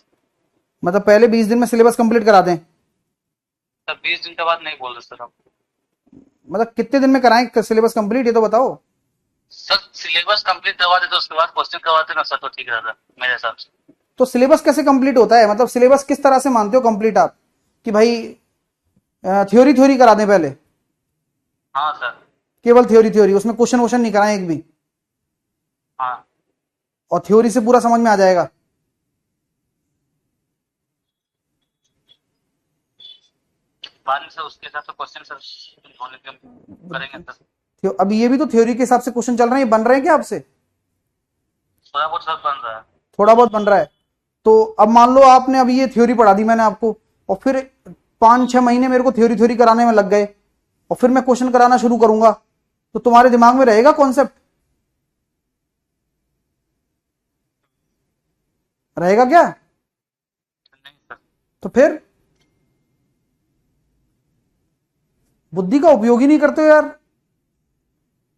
मतलब पहले 20 दिन में सिलेबस कंप्लीट करा दें? सर 20 दिन के बाद नहीं बोल रहे सर हम। मतलब कितने दिन में कराएं सिलेबस कंप्लीट, ये तो बताओ। सर सिलेबस कंप्लीट करवा दे तो उसके बाद क्वेश्चन करवाते ना सर, तो ठीक रहता मेरे हिसाब से। तो सिलेबस कैसे कंप्लीट होता है? मतलब सिलेबस किस तरह से मानते हो कंप्लीट आप, कि भाई थ्योरी थ्योरी करा दें पहले? हाँ सर। केवल थ्योरी थ्योरी, उसमें क्वेश्चन वोश्चन नहीं कराएं एक भी? हाँ। और थ्योरी से पूरा समझ में आ जाएगा? बाद में सर उसके हिसाब से क्वेश्चन सर होने के करेंगे सर। अब ये भी तो थ्योरी के हिसाब से क्वेश्चन चल रहे हैं, ये बन रहे हैं क्या आपसे? थोड़ा बहुत सर बन रहा है। थोड़ा बहुत बन रहा है। तो अब मान लो आपने अभी ये थ्योरी पढ़ा दी मैंने आपको, और फिर 5-6 महीने मेरे को थ्योरी थ्योरी कराने में लग गए, और फिर मैं क्वेश्चन कराना शुरू करूंगा, तो तुम्हारे दिमाग में रहेगा कॉन्सेप्ट? रहेगा क्या? नहीं सर। तो फिर बुद्धि का उपयोग ही नहीं करते हो यार।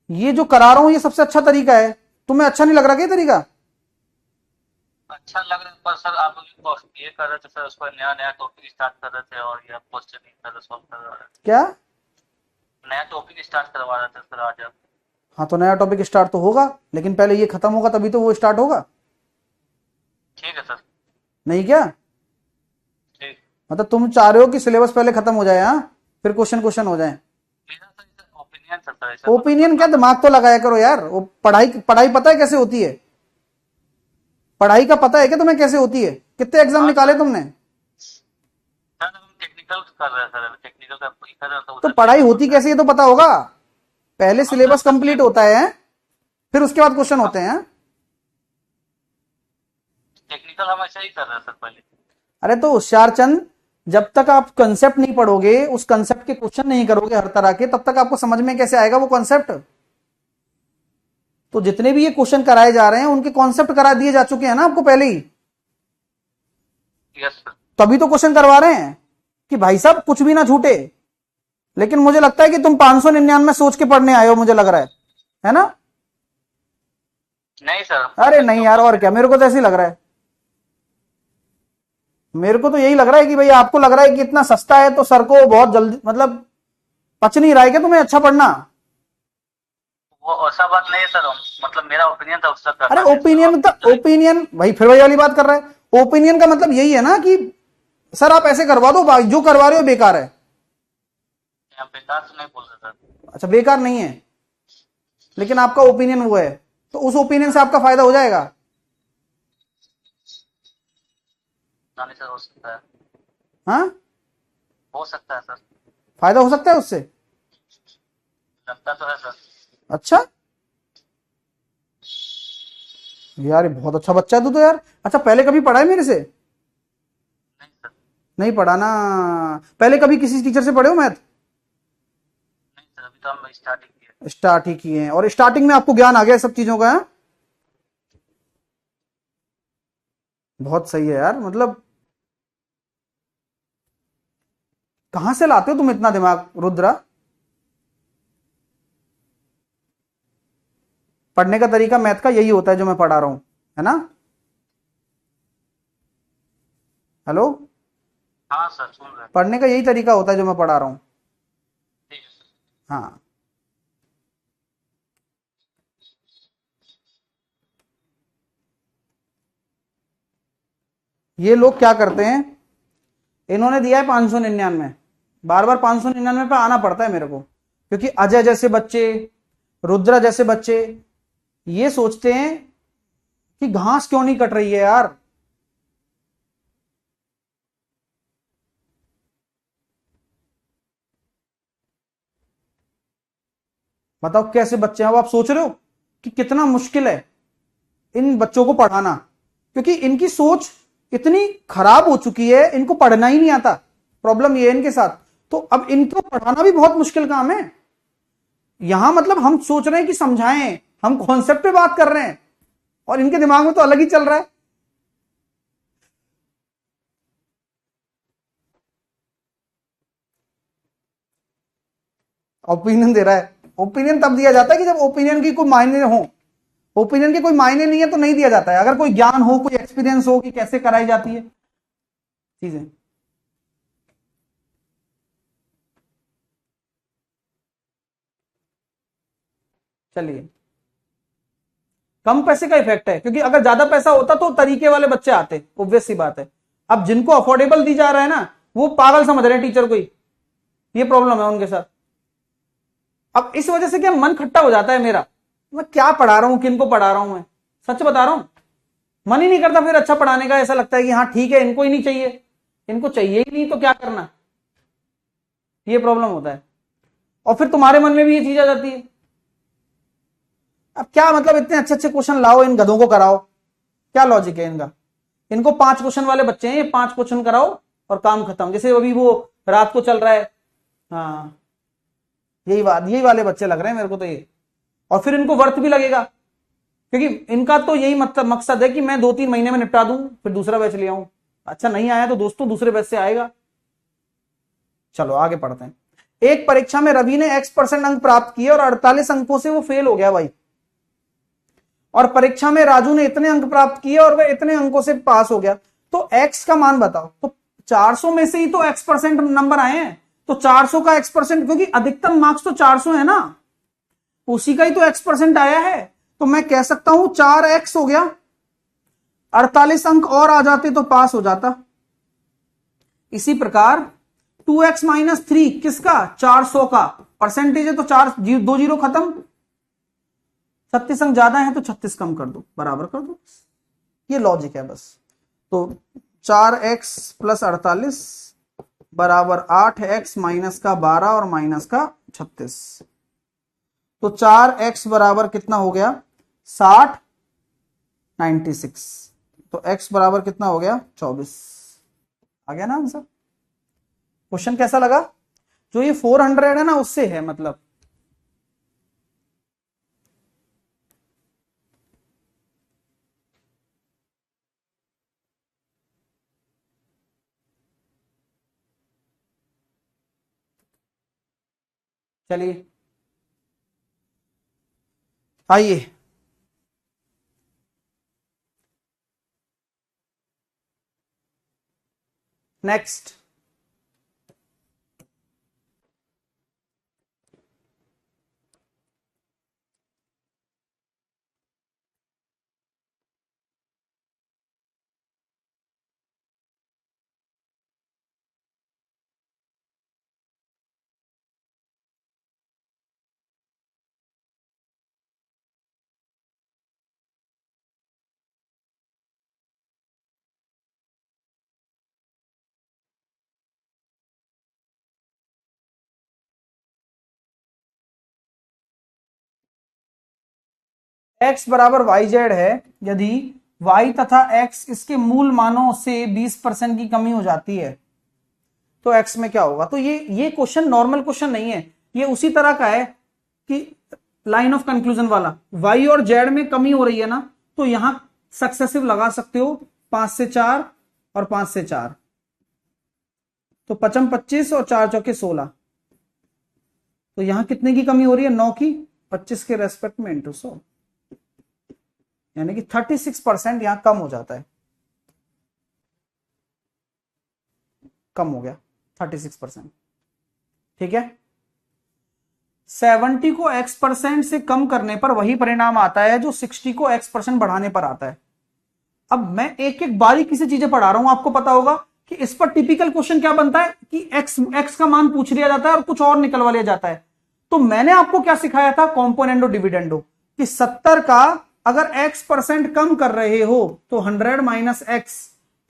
ये जो करा रहा हूं ये सबसे अच्छा तरीका है, तुम्हें अच्छा नहीं लग रहा क्या ये तरीका? अच्छा लग रहा है, पर सर आप लोग ये कर रहे थे सर, उसको नया नया टॉपिक स्टार्ट कर रहे थे और ये क्वेश्चन नहीं कर रहे, सॉल्व कर रहे थे। क्या? नया टॉपिक स्टार्ट करवा रहे थे सर आज आप। हाँ, तो नया टॉपिक स्टार्ट तो होगा, लेकिन पहले ये खत्म होगा तभी तो वो स्टार्ट होगा। ठीक है सर। नहीं क्या? ठीक। मतलब तुम चाह रहे हो कि सिलेबस पहले खत्म हो जाए, हाँ, फिर क्वेश्चन क्वेश्चन हो जाए? मेरा सर ओपिनियन सर ऐसा ओपिनियन क्या, दिमाग तो लगाया करो यार। वो पढ़ाई पढ़ाई पता है कैसे होती है? पढ़ाई का पता है क्या तुम्हें कैसे होती है? कितने एग्जाम हाँ निकाले सर। तुमने? सर हम टेक्निकल कर रहे हैं सर, टेक्निकल का ही कर रहे हैं तो तो उधर भी पढ़ाई यही होती होता है। कैसे ये तो पता होगा। पहले हम सर सिलेबस अपना कंप्लीट होता है, फिर उसके बाद क्वेश्चन होते हैं। टेक्निकल हम ऐसा ही कर रहे हैं सर पहले। अरे तो होशियारचंद, जब तक आप कंसेप्ट नहीं पढ़ोगे, उस कंसेप्ट के क्वेश्चन नहीं करोगे हर तरह के, तब तक आपको समझ में कैसे आएगा वो कंसेप्ट? तो जितने भी ये क्वेश्चन कराए जा रहे हैं उनके कॉन्सेप्ट करा दिए जा चुके हैं ना आपको पहले ही, यस सर। तभी तो क्वेश्चन करवा रहे हैं कि भाई साहब कुछ भी ना छूटे। लेकिन मुझे लगता है कि तुम 599 सोच के पढ़ने आए हो, मुझे लग रहा है ना? नहीं सर, अरे क्वेश्चन के नहीं यार, ऊपर और से। क्या, मेरे को तो ऐसे ही लग रहा है। मेरे को तो यही लग रहा है कि भाई आपको लग रहा है कि इतना सस्ता है तो सर को बहुत जल्दी, मतलब पच नहीं रहा है क्या तुम्हें अच्छा पढ़ना? वो ऐसा बात नहीं है सर, मतलब मेरा ओपिनियन था उसका अरे करना है सर, ओपिनियन आप तो ओपिनियन भाई, फिर वही वाली बात कर रहा है। ओपिनियन का मतलब यही है ना कि सर आप ऐसे करवा दो, जो करवा रहे हो बेकार है। यहाँ बेकार तो नहीं बोल रहे सर। अच्छा, बेकार नहीं है, लेकिन आपका ओपिनियन वो है, तो उस ओपिनियन से आपका फायदा हो जाएगा। नहीं सर, हो सकता है। हाँ, हो सकता है सर। फायदा हो सकता है उससे। लगता तो है सर। अच्छा यार, ये बहुत अच्छा बच्चा है तू तो यार। अच्छा, पहले कभी पढ़ा है मेरे से? नहीं सर। नहीं पढ़ा ना? पहले कभी किसी टीचर से पढ़े हो मैथ? नहीं सर, अभी तो हम स्टार्टिंग किए। स्टार्ट ही किए हैं, और स्टार्टिंग में आपको ज्ञान आ गया सब चीजों का, है? बहुत सही है यार। मतलब कहां से लाते हो तुम इतना दिमाग रुद्रा? पढ़ने का तरीका मैथ का यही होता है जो मैं पढ़ा रहा हूं, है ना? हेलो? हाँ सर, सुन रहे हैं। पढ़ने का यही तरीका होता है जो मैं पढ़ा रहा हूं। ठीक है सर। हाँ। ये लोग क्या करते हैं, इन्होंने दिया है 599, बार बार 599 पे आना पड़ता है मेरे को, क्योंकि अजय जैसे बच्चे, रुद्रा जैसे बच्चे ये सोचते हैं कि घास क्यों नहीं कट रही है यार। बताओ कैसे बच्चे हैं। अब आप सोच रहे हो कि कितना मुश्किल है इन बच्चों को पढ़ाना, क्योंकि इनकी सोच इतनी खराब हो चुकी है, इनको पढ़ना ही नहीं आता। प्रॉब्लम ये है इनके साथ। तो अब इनको पढ़ाना भी बहुत मुश्किल काम है। यहां मतलब हम सोच रहे हैं कि समझाएं, हम कॉन्सेप्ट पे बात कर रहे हैं, और इनके दिमाग में तो अलग ही चल रहा है। ओपिनियन दे रहा है। ओपिनियन तब दिया जाता है कि जब ओपिनियन की कोई मायने हो। ओपिनियन के कोई मायने नहीं है तो नहीं दिया जाता है। अगर कोई ज्ञान हो, कोई एक्सपीरियंस हो कि कैसे कराई जाती है चीजें। चलिए, कम पैसे का इफेक्ट है, क्योंकि अगर ज्यादा पैसा होता तो तरीके वाले बच्चे आते, ऑब्वियस सी बात है। अब जिनको अफोर्डेबल दी जा रहा है ना, वो पागल समझ रहे हैं टीचर को ही, ये प्रॉब्लम है उनके साथ। अब इस वजह से क्या मन खट्टा हो जाता है मेरा, मैं क्या पढ़ा रहा हूं, किनको पढ़ा रहा हूं, मैं सच बता रहा हूं, मन ही नहीं करता फिर अच्छा पढ़ाने का। ऐसा लगता है कि हाँ ठीक है, इनको ही नहीं चाहिए, इनको चाहिए ही नहीं तो क्या करना, ये प्रॉब्लम होता है। और फिर तुम्हारे मन में भी ये चीज आ जाती है, अब क्या मतलब इतने अच्छे अच्छे क्वेश्चन लाओ, इन गधों को कराओ, क्या लॉजिक है इनका। इनको 5 क्वेश्चन वाले बच्चे हैं, ये 5 क्वेश्चन कराओ और काम खत्म। जैसे अभी वो रात को चल रहा है, हाँ यही वाले बच्चे लग रहे हैं मेरे को तो ये। और फिर इनको वर्थ भी लगेगा, क्योंकि इनका तो यही मतलब मकसद है कि मैं 2-3 महीने में निपटा दूं, फिर दूसरा बैच ले आऊं। अच्छा नहीं आया तो दोस्तों दूसरे बैच से आएगा। चलो आगे पढ़ते हैं। एक परीक्षा में रवि ने X% अंक प्राप्त किए और 48 अंकों से वो फेल हो गया भाई। और परीक्षा में राजू ने इतने अंक प्राप्त किए और वह इतने अंकों से पास हो गया। तो X का मान बताओ। तो 400 में से ही तो X% नंबर आए हैं, तो 400 का X%, क्योंकि अधिकतम मार्क्स तो 400 है ना, उसी का ही तो X% आया है। तो मैं कह सकता हूं 4X हो गया, 48 अंक और आ जाते तो पास हो जाता। इसी प्रकार 2X - 3 किसका, 400 का परसेंटेज है, तो 2 जीरो खत्म। 36 अंक ज्यादा है तो 36 कम कर दो, बराबर कर दो, ये लॉजिक है बस। तो 4X + 48 बराबर 8X माइनस का 12 और माइनस का 36। तो 4X बराबर कितना हो गया, 60, 96। तो X बराबर कितना हो गया, 24। आ गया ना आंसर। क्वेश्चन कैसा लगा, जो ये 400 है ना उससे है मतलब। चलिए आइए, नेक्स्ट। x बराबर YZ है, यदि y तथा x इसके मूल मानों से 20% की कमी हो जाती है तो x में क्या होगा। तो ये क्वेश्चन नॉर्मल क्वेश्चन नहीं है, ये उसी तरह का है कि लाइन ऑफ कंक्लूजन वाला। y और z में कमी हो रही है ना, तो यहां सक्सेसिव लगा सकते हो, 5 से 4 और 5 से 4, तो 55 25 और 4 चौके 16। तो यहां कितने की कमी हो रही है, 9 की, 25 के रेस्पेक्ट में इंटू 100, यानी कि 36% यहां कम हो जाता है, कम हो गया 36%। ठीक है, 70 को X% से कम करने पर वही परिणाम आता है जो 60 को X% बढ़ाने पर आता है। अब मैं एक एक बारीकी से चीजें पढ़ा रहा हूं, आपको पता होगा कि इस पर टिपिकल क्वेश्चन क्या बनता है कि x का मान पूछ लिया जाता है और कुछ और निकलवा लिया जाता है। तो मैंने आपको क्या सिखाया था, कॉम्पोनेंडो डिविडेंडो, कि 70 का अगर X% कम कर रहे हो तो 100 - X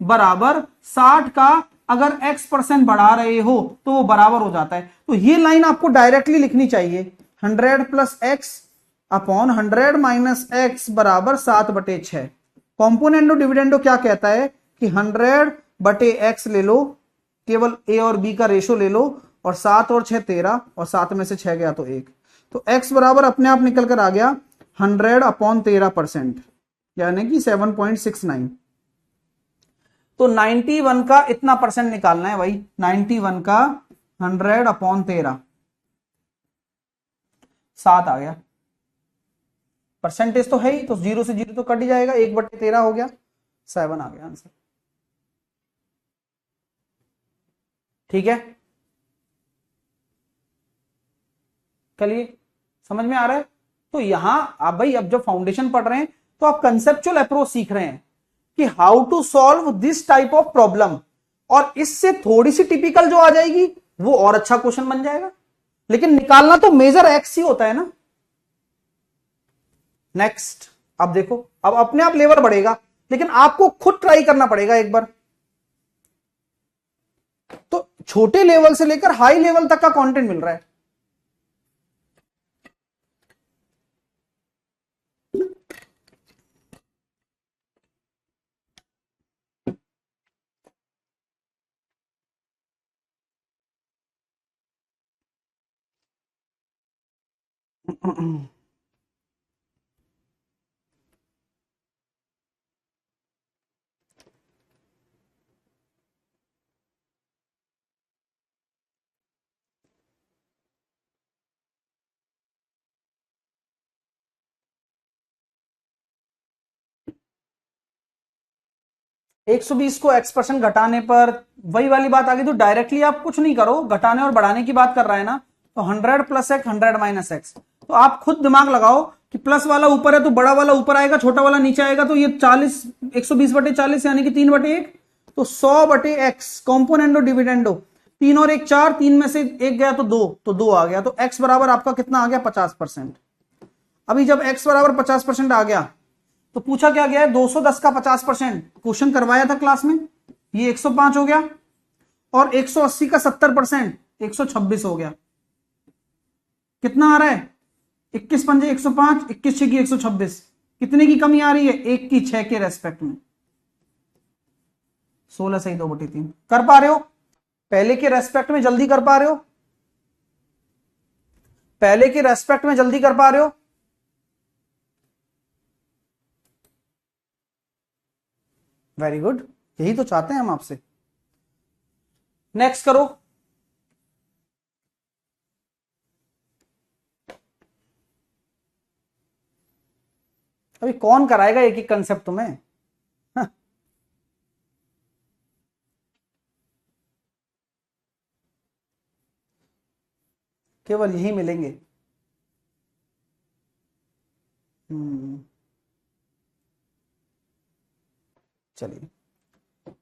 बराबर 60 का अगर X% बढ़ा रहे हो तो वो बराबर हो जाता है। तो ये लाइन आपको डायरेक्टली लिखनी चाहिए, 100 + X अपॉन 100 - X बराबर 7/6। कॉम्पोनेंडो डिविडेंडो क्या कहता है कि 100/X ले लो, केवल A और B का रेशो ले लो, और 7 और 6 13, और 7 में से 6 गया तो 1। तो X बराबर अपने आप निकल कर आ गया 100/13%, यानी कि 7.69। तो 91 का इतना परसेंट निकालना है भाई, 91 का 100/13, 7 आ गया। परसेंटेज तो है ही, तो 0 से 0 तो कट ही जाएगा, 1/13 हो गया, 7 आ गया आंसर। ठीक है, चलिए समझ में आ रहा है। तो यहां आप भाई अब जब फाउंडेशन पढ़ रहे हैं तो आप कंसेप्चुअल अप्रोच सीख रहे हैं कि how to solve this type of problem, और इससे थोड़ी सी टिपिकल जो आ जाएगी वो और अच्छा क्वेश्चन बन जाएगा, लेकिन निकालना तो मेजर एक्स ही होता है ना। नेक्स्ट, अब देखो, अब अपने आप लेवल बढ़ेगा, लेकिन आपको खुद ट्राई करना पड़ेगा एक बार। तो छोटे लेवल से लेकर हाई लेवल तक का कंटेंट मिल रहा है। हम्म। 120 को x% घटाने पर वही वाली बात आ गई। तो डायरेक्टली आप कुछ नहीं करो, घटाने और बढ़ाने की बात कर रहा है ना, तो 100 + x 100 - x, तो आप खुद दिमाग लगाओ कि प्लस वाला ऊपर है तो बड़ा वाला ऊपर आएगा, छोटा वाला नीचे आएगा, तो ये 40 120/40 यानी कि 3/1, तो 100/x कॉम्पोनेंडो डिविडेंडो, 3 और 1 4, 3 में से 1 गया तो 2, तो 2 आ गया, तो x बराबर आपका कितना आ गया 50%। अभी जब x बराबर 50% आ गया तो पूछा क्या गया है 210 का 50%, क्वेश्चन करवाया था क्लास में, ये 105 हो गया, और 180 का 70% 126 हो गया। कितना आ रहा है 21 पंजे 105, 21 6 की 126, कितने की कमी आ रही है 1 की 6 के रेस्पेक्ट में, 16 सही 2/3। कर पा रहे हो, पहले के रेस्पेक्ट में जल्दी कर पा रहे हो, पहले के रेस्पेक्ट में जल्दी कर पा रहे हो। वेरी गुड, यही तो चाहते हैं हम आपसे। नेक्स्ट करो। अभी कौन कराएगा एक एक कंसेप्ट तुम्हें। हाँ। केवल यही मिलेंगे। चलिए,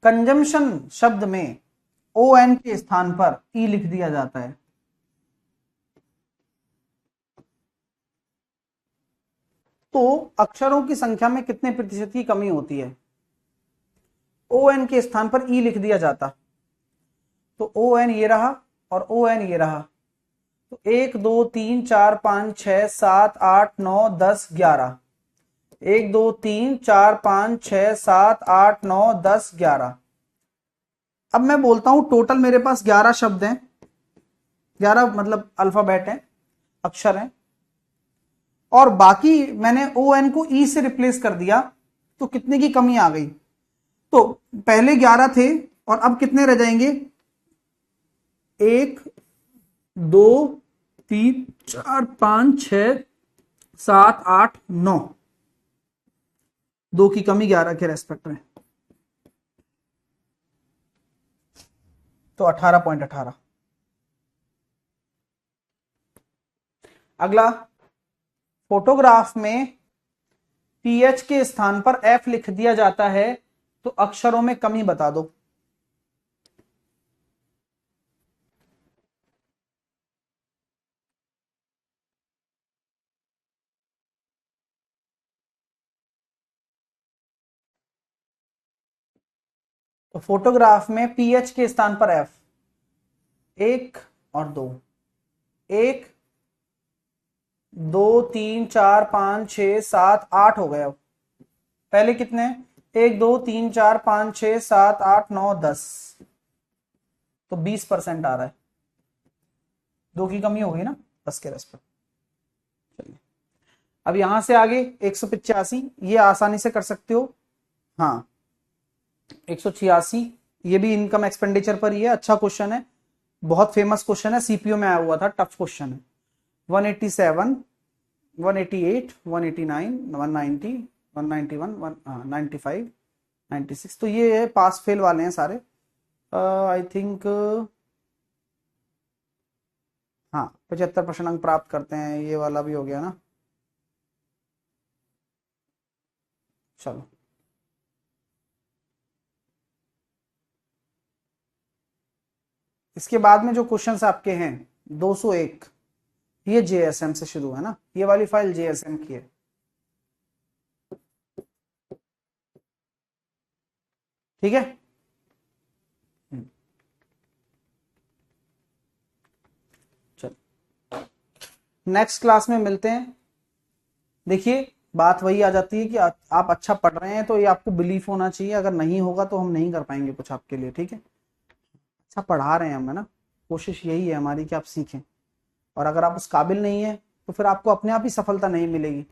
कंजम्पशन शब्द में ओ एन के स्थान पर ई लिख दिया जाता है। तो अक्षरों की संख्या में कितने प्रतिशत की कमी होती है, ओ एन के स्थान पर ई लिख दिया जाता, तो ओ एन ये रहा और ओ एन ये रहा, तो 1 2 3 4 5 6 7 8 9 10 11, 1 2 3 4 5 6 7 8 9 10 11। अब मैं बोलता हूं टोटल मेरे पास 11 शब्द हैं, 11 मतलब अल्फाबेट हैं, अक्षर हैं, और बाकी मैंने ओ एन को ई से रिप्लेस कर दिया, तो कितने की कमी आ गई, तो पहले 11 थे और अब कितने रह जाएंगे 1 2 3 4 5 6 7 8 9, 2 की कमी 11 के रेस्पेक्ट में, तो 18.18। अगला, फोटोग्राफ में पीएच के स्थान पर एफ लिख दिया जाता है, तो अक्षरों में कमी बता दो। तो फोटोग्राफ में पीएच के स्थान पर एफ, 1 और 2, 1 2 3 4 5 6 7 8 हो गया। पहले कितने 1 2 3 4 5 6 7 8 9 10, तो 20% आ रहा है, 2 की कमी हो गई ना 10 के रेस्पेक्ट। चलिए, अब यहां से आगे 185, ये आसानी से कर सकते हो। हाँ, 186, ये भी इनकम एक्सपेंडिचर पर ही है, अच्छा क्वेश्चन है, बहुत फेमस क्वेश्चन है, सीपीओ में आया हुआ था, टफ क्वेश्चन है। 187, 188, 189, 190, 191, 95, 96। तो ये पास फेल वाले हैं सारे। आई थिंक हाँ 75% अंक प्राप्त करते हैं, ये वाला भी हो गया ना। चलो इसके बाद में जो क्वेश्चंस आपके हैं 201, ये जेएसएम से शुरू है ना, ये वाली फाइल जेएसएम की है। ठीक है, चलो नेक्स्ट क्लास में मिलते हैं। देखिए बात वही आ जाती है कि आप अच्छा पढ़ रहे हैं तो ये आपको बिलीफ होना चाहिए, अगर नहीं होगा तो हम नहीं कर पाएंगे कुछ आपके लिए। ठीक है, अच्छा पढ़ा रहे हैं हम, है ना, कोशिश यही है हमारी कि आप सीखें, और अगर आप उस काबिल नहीं है तो फिर आपको अपने आप ही सफलता नहीं मिलेगी।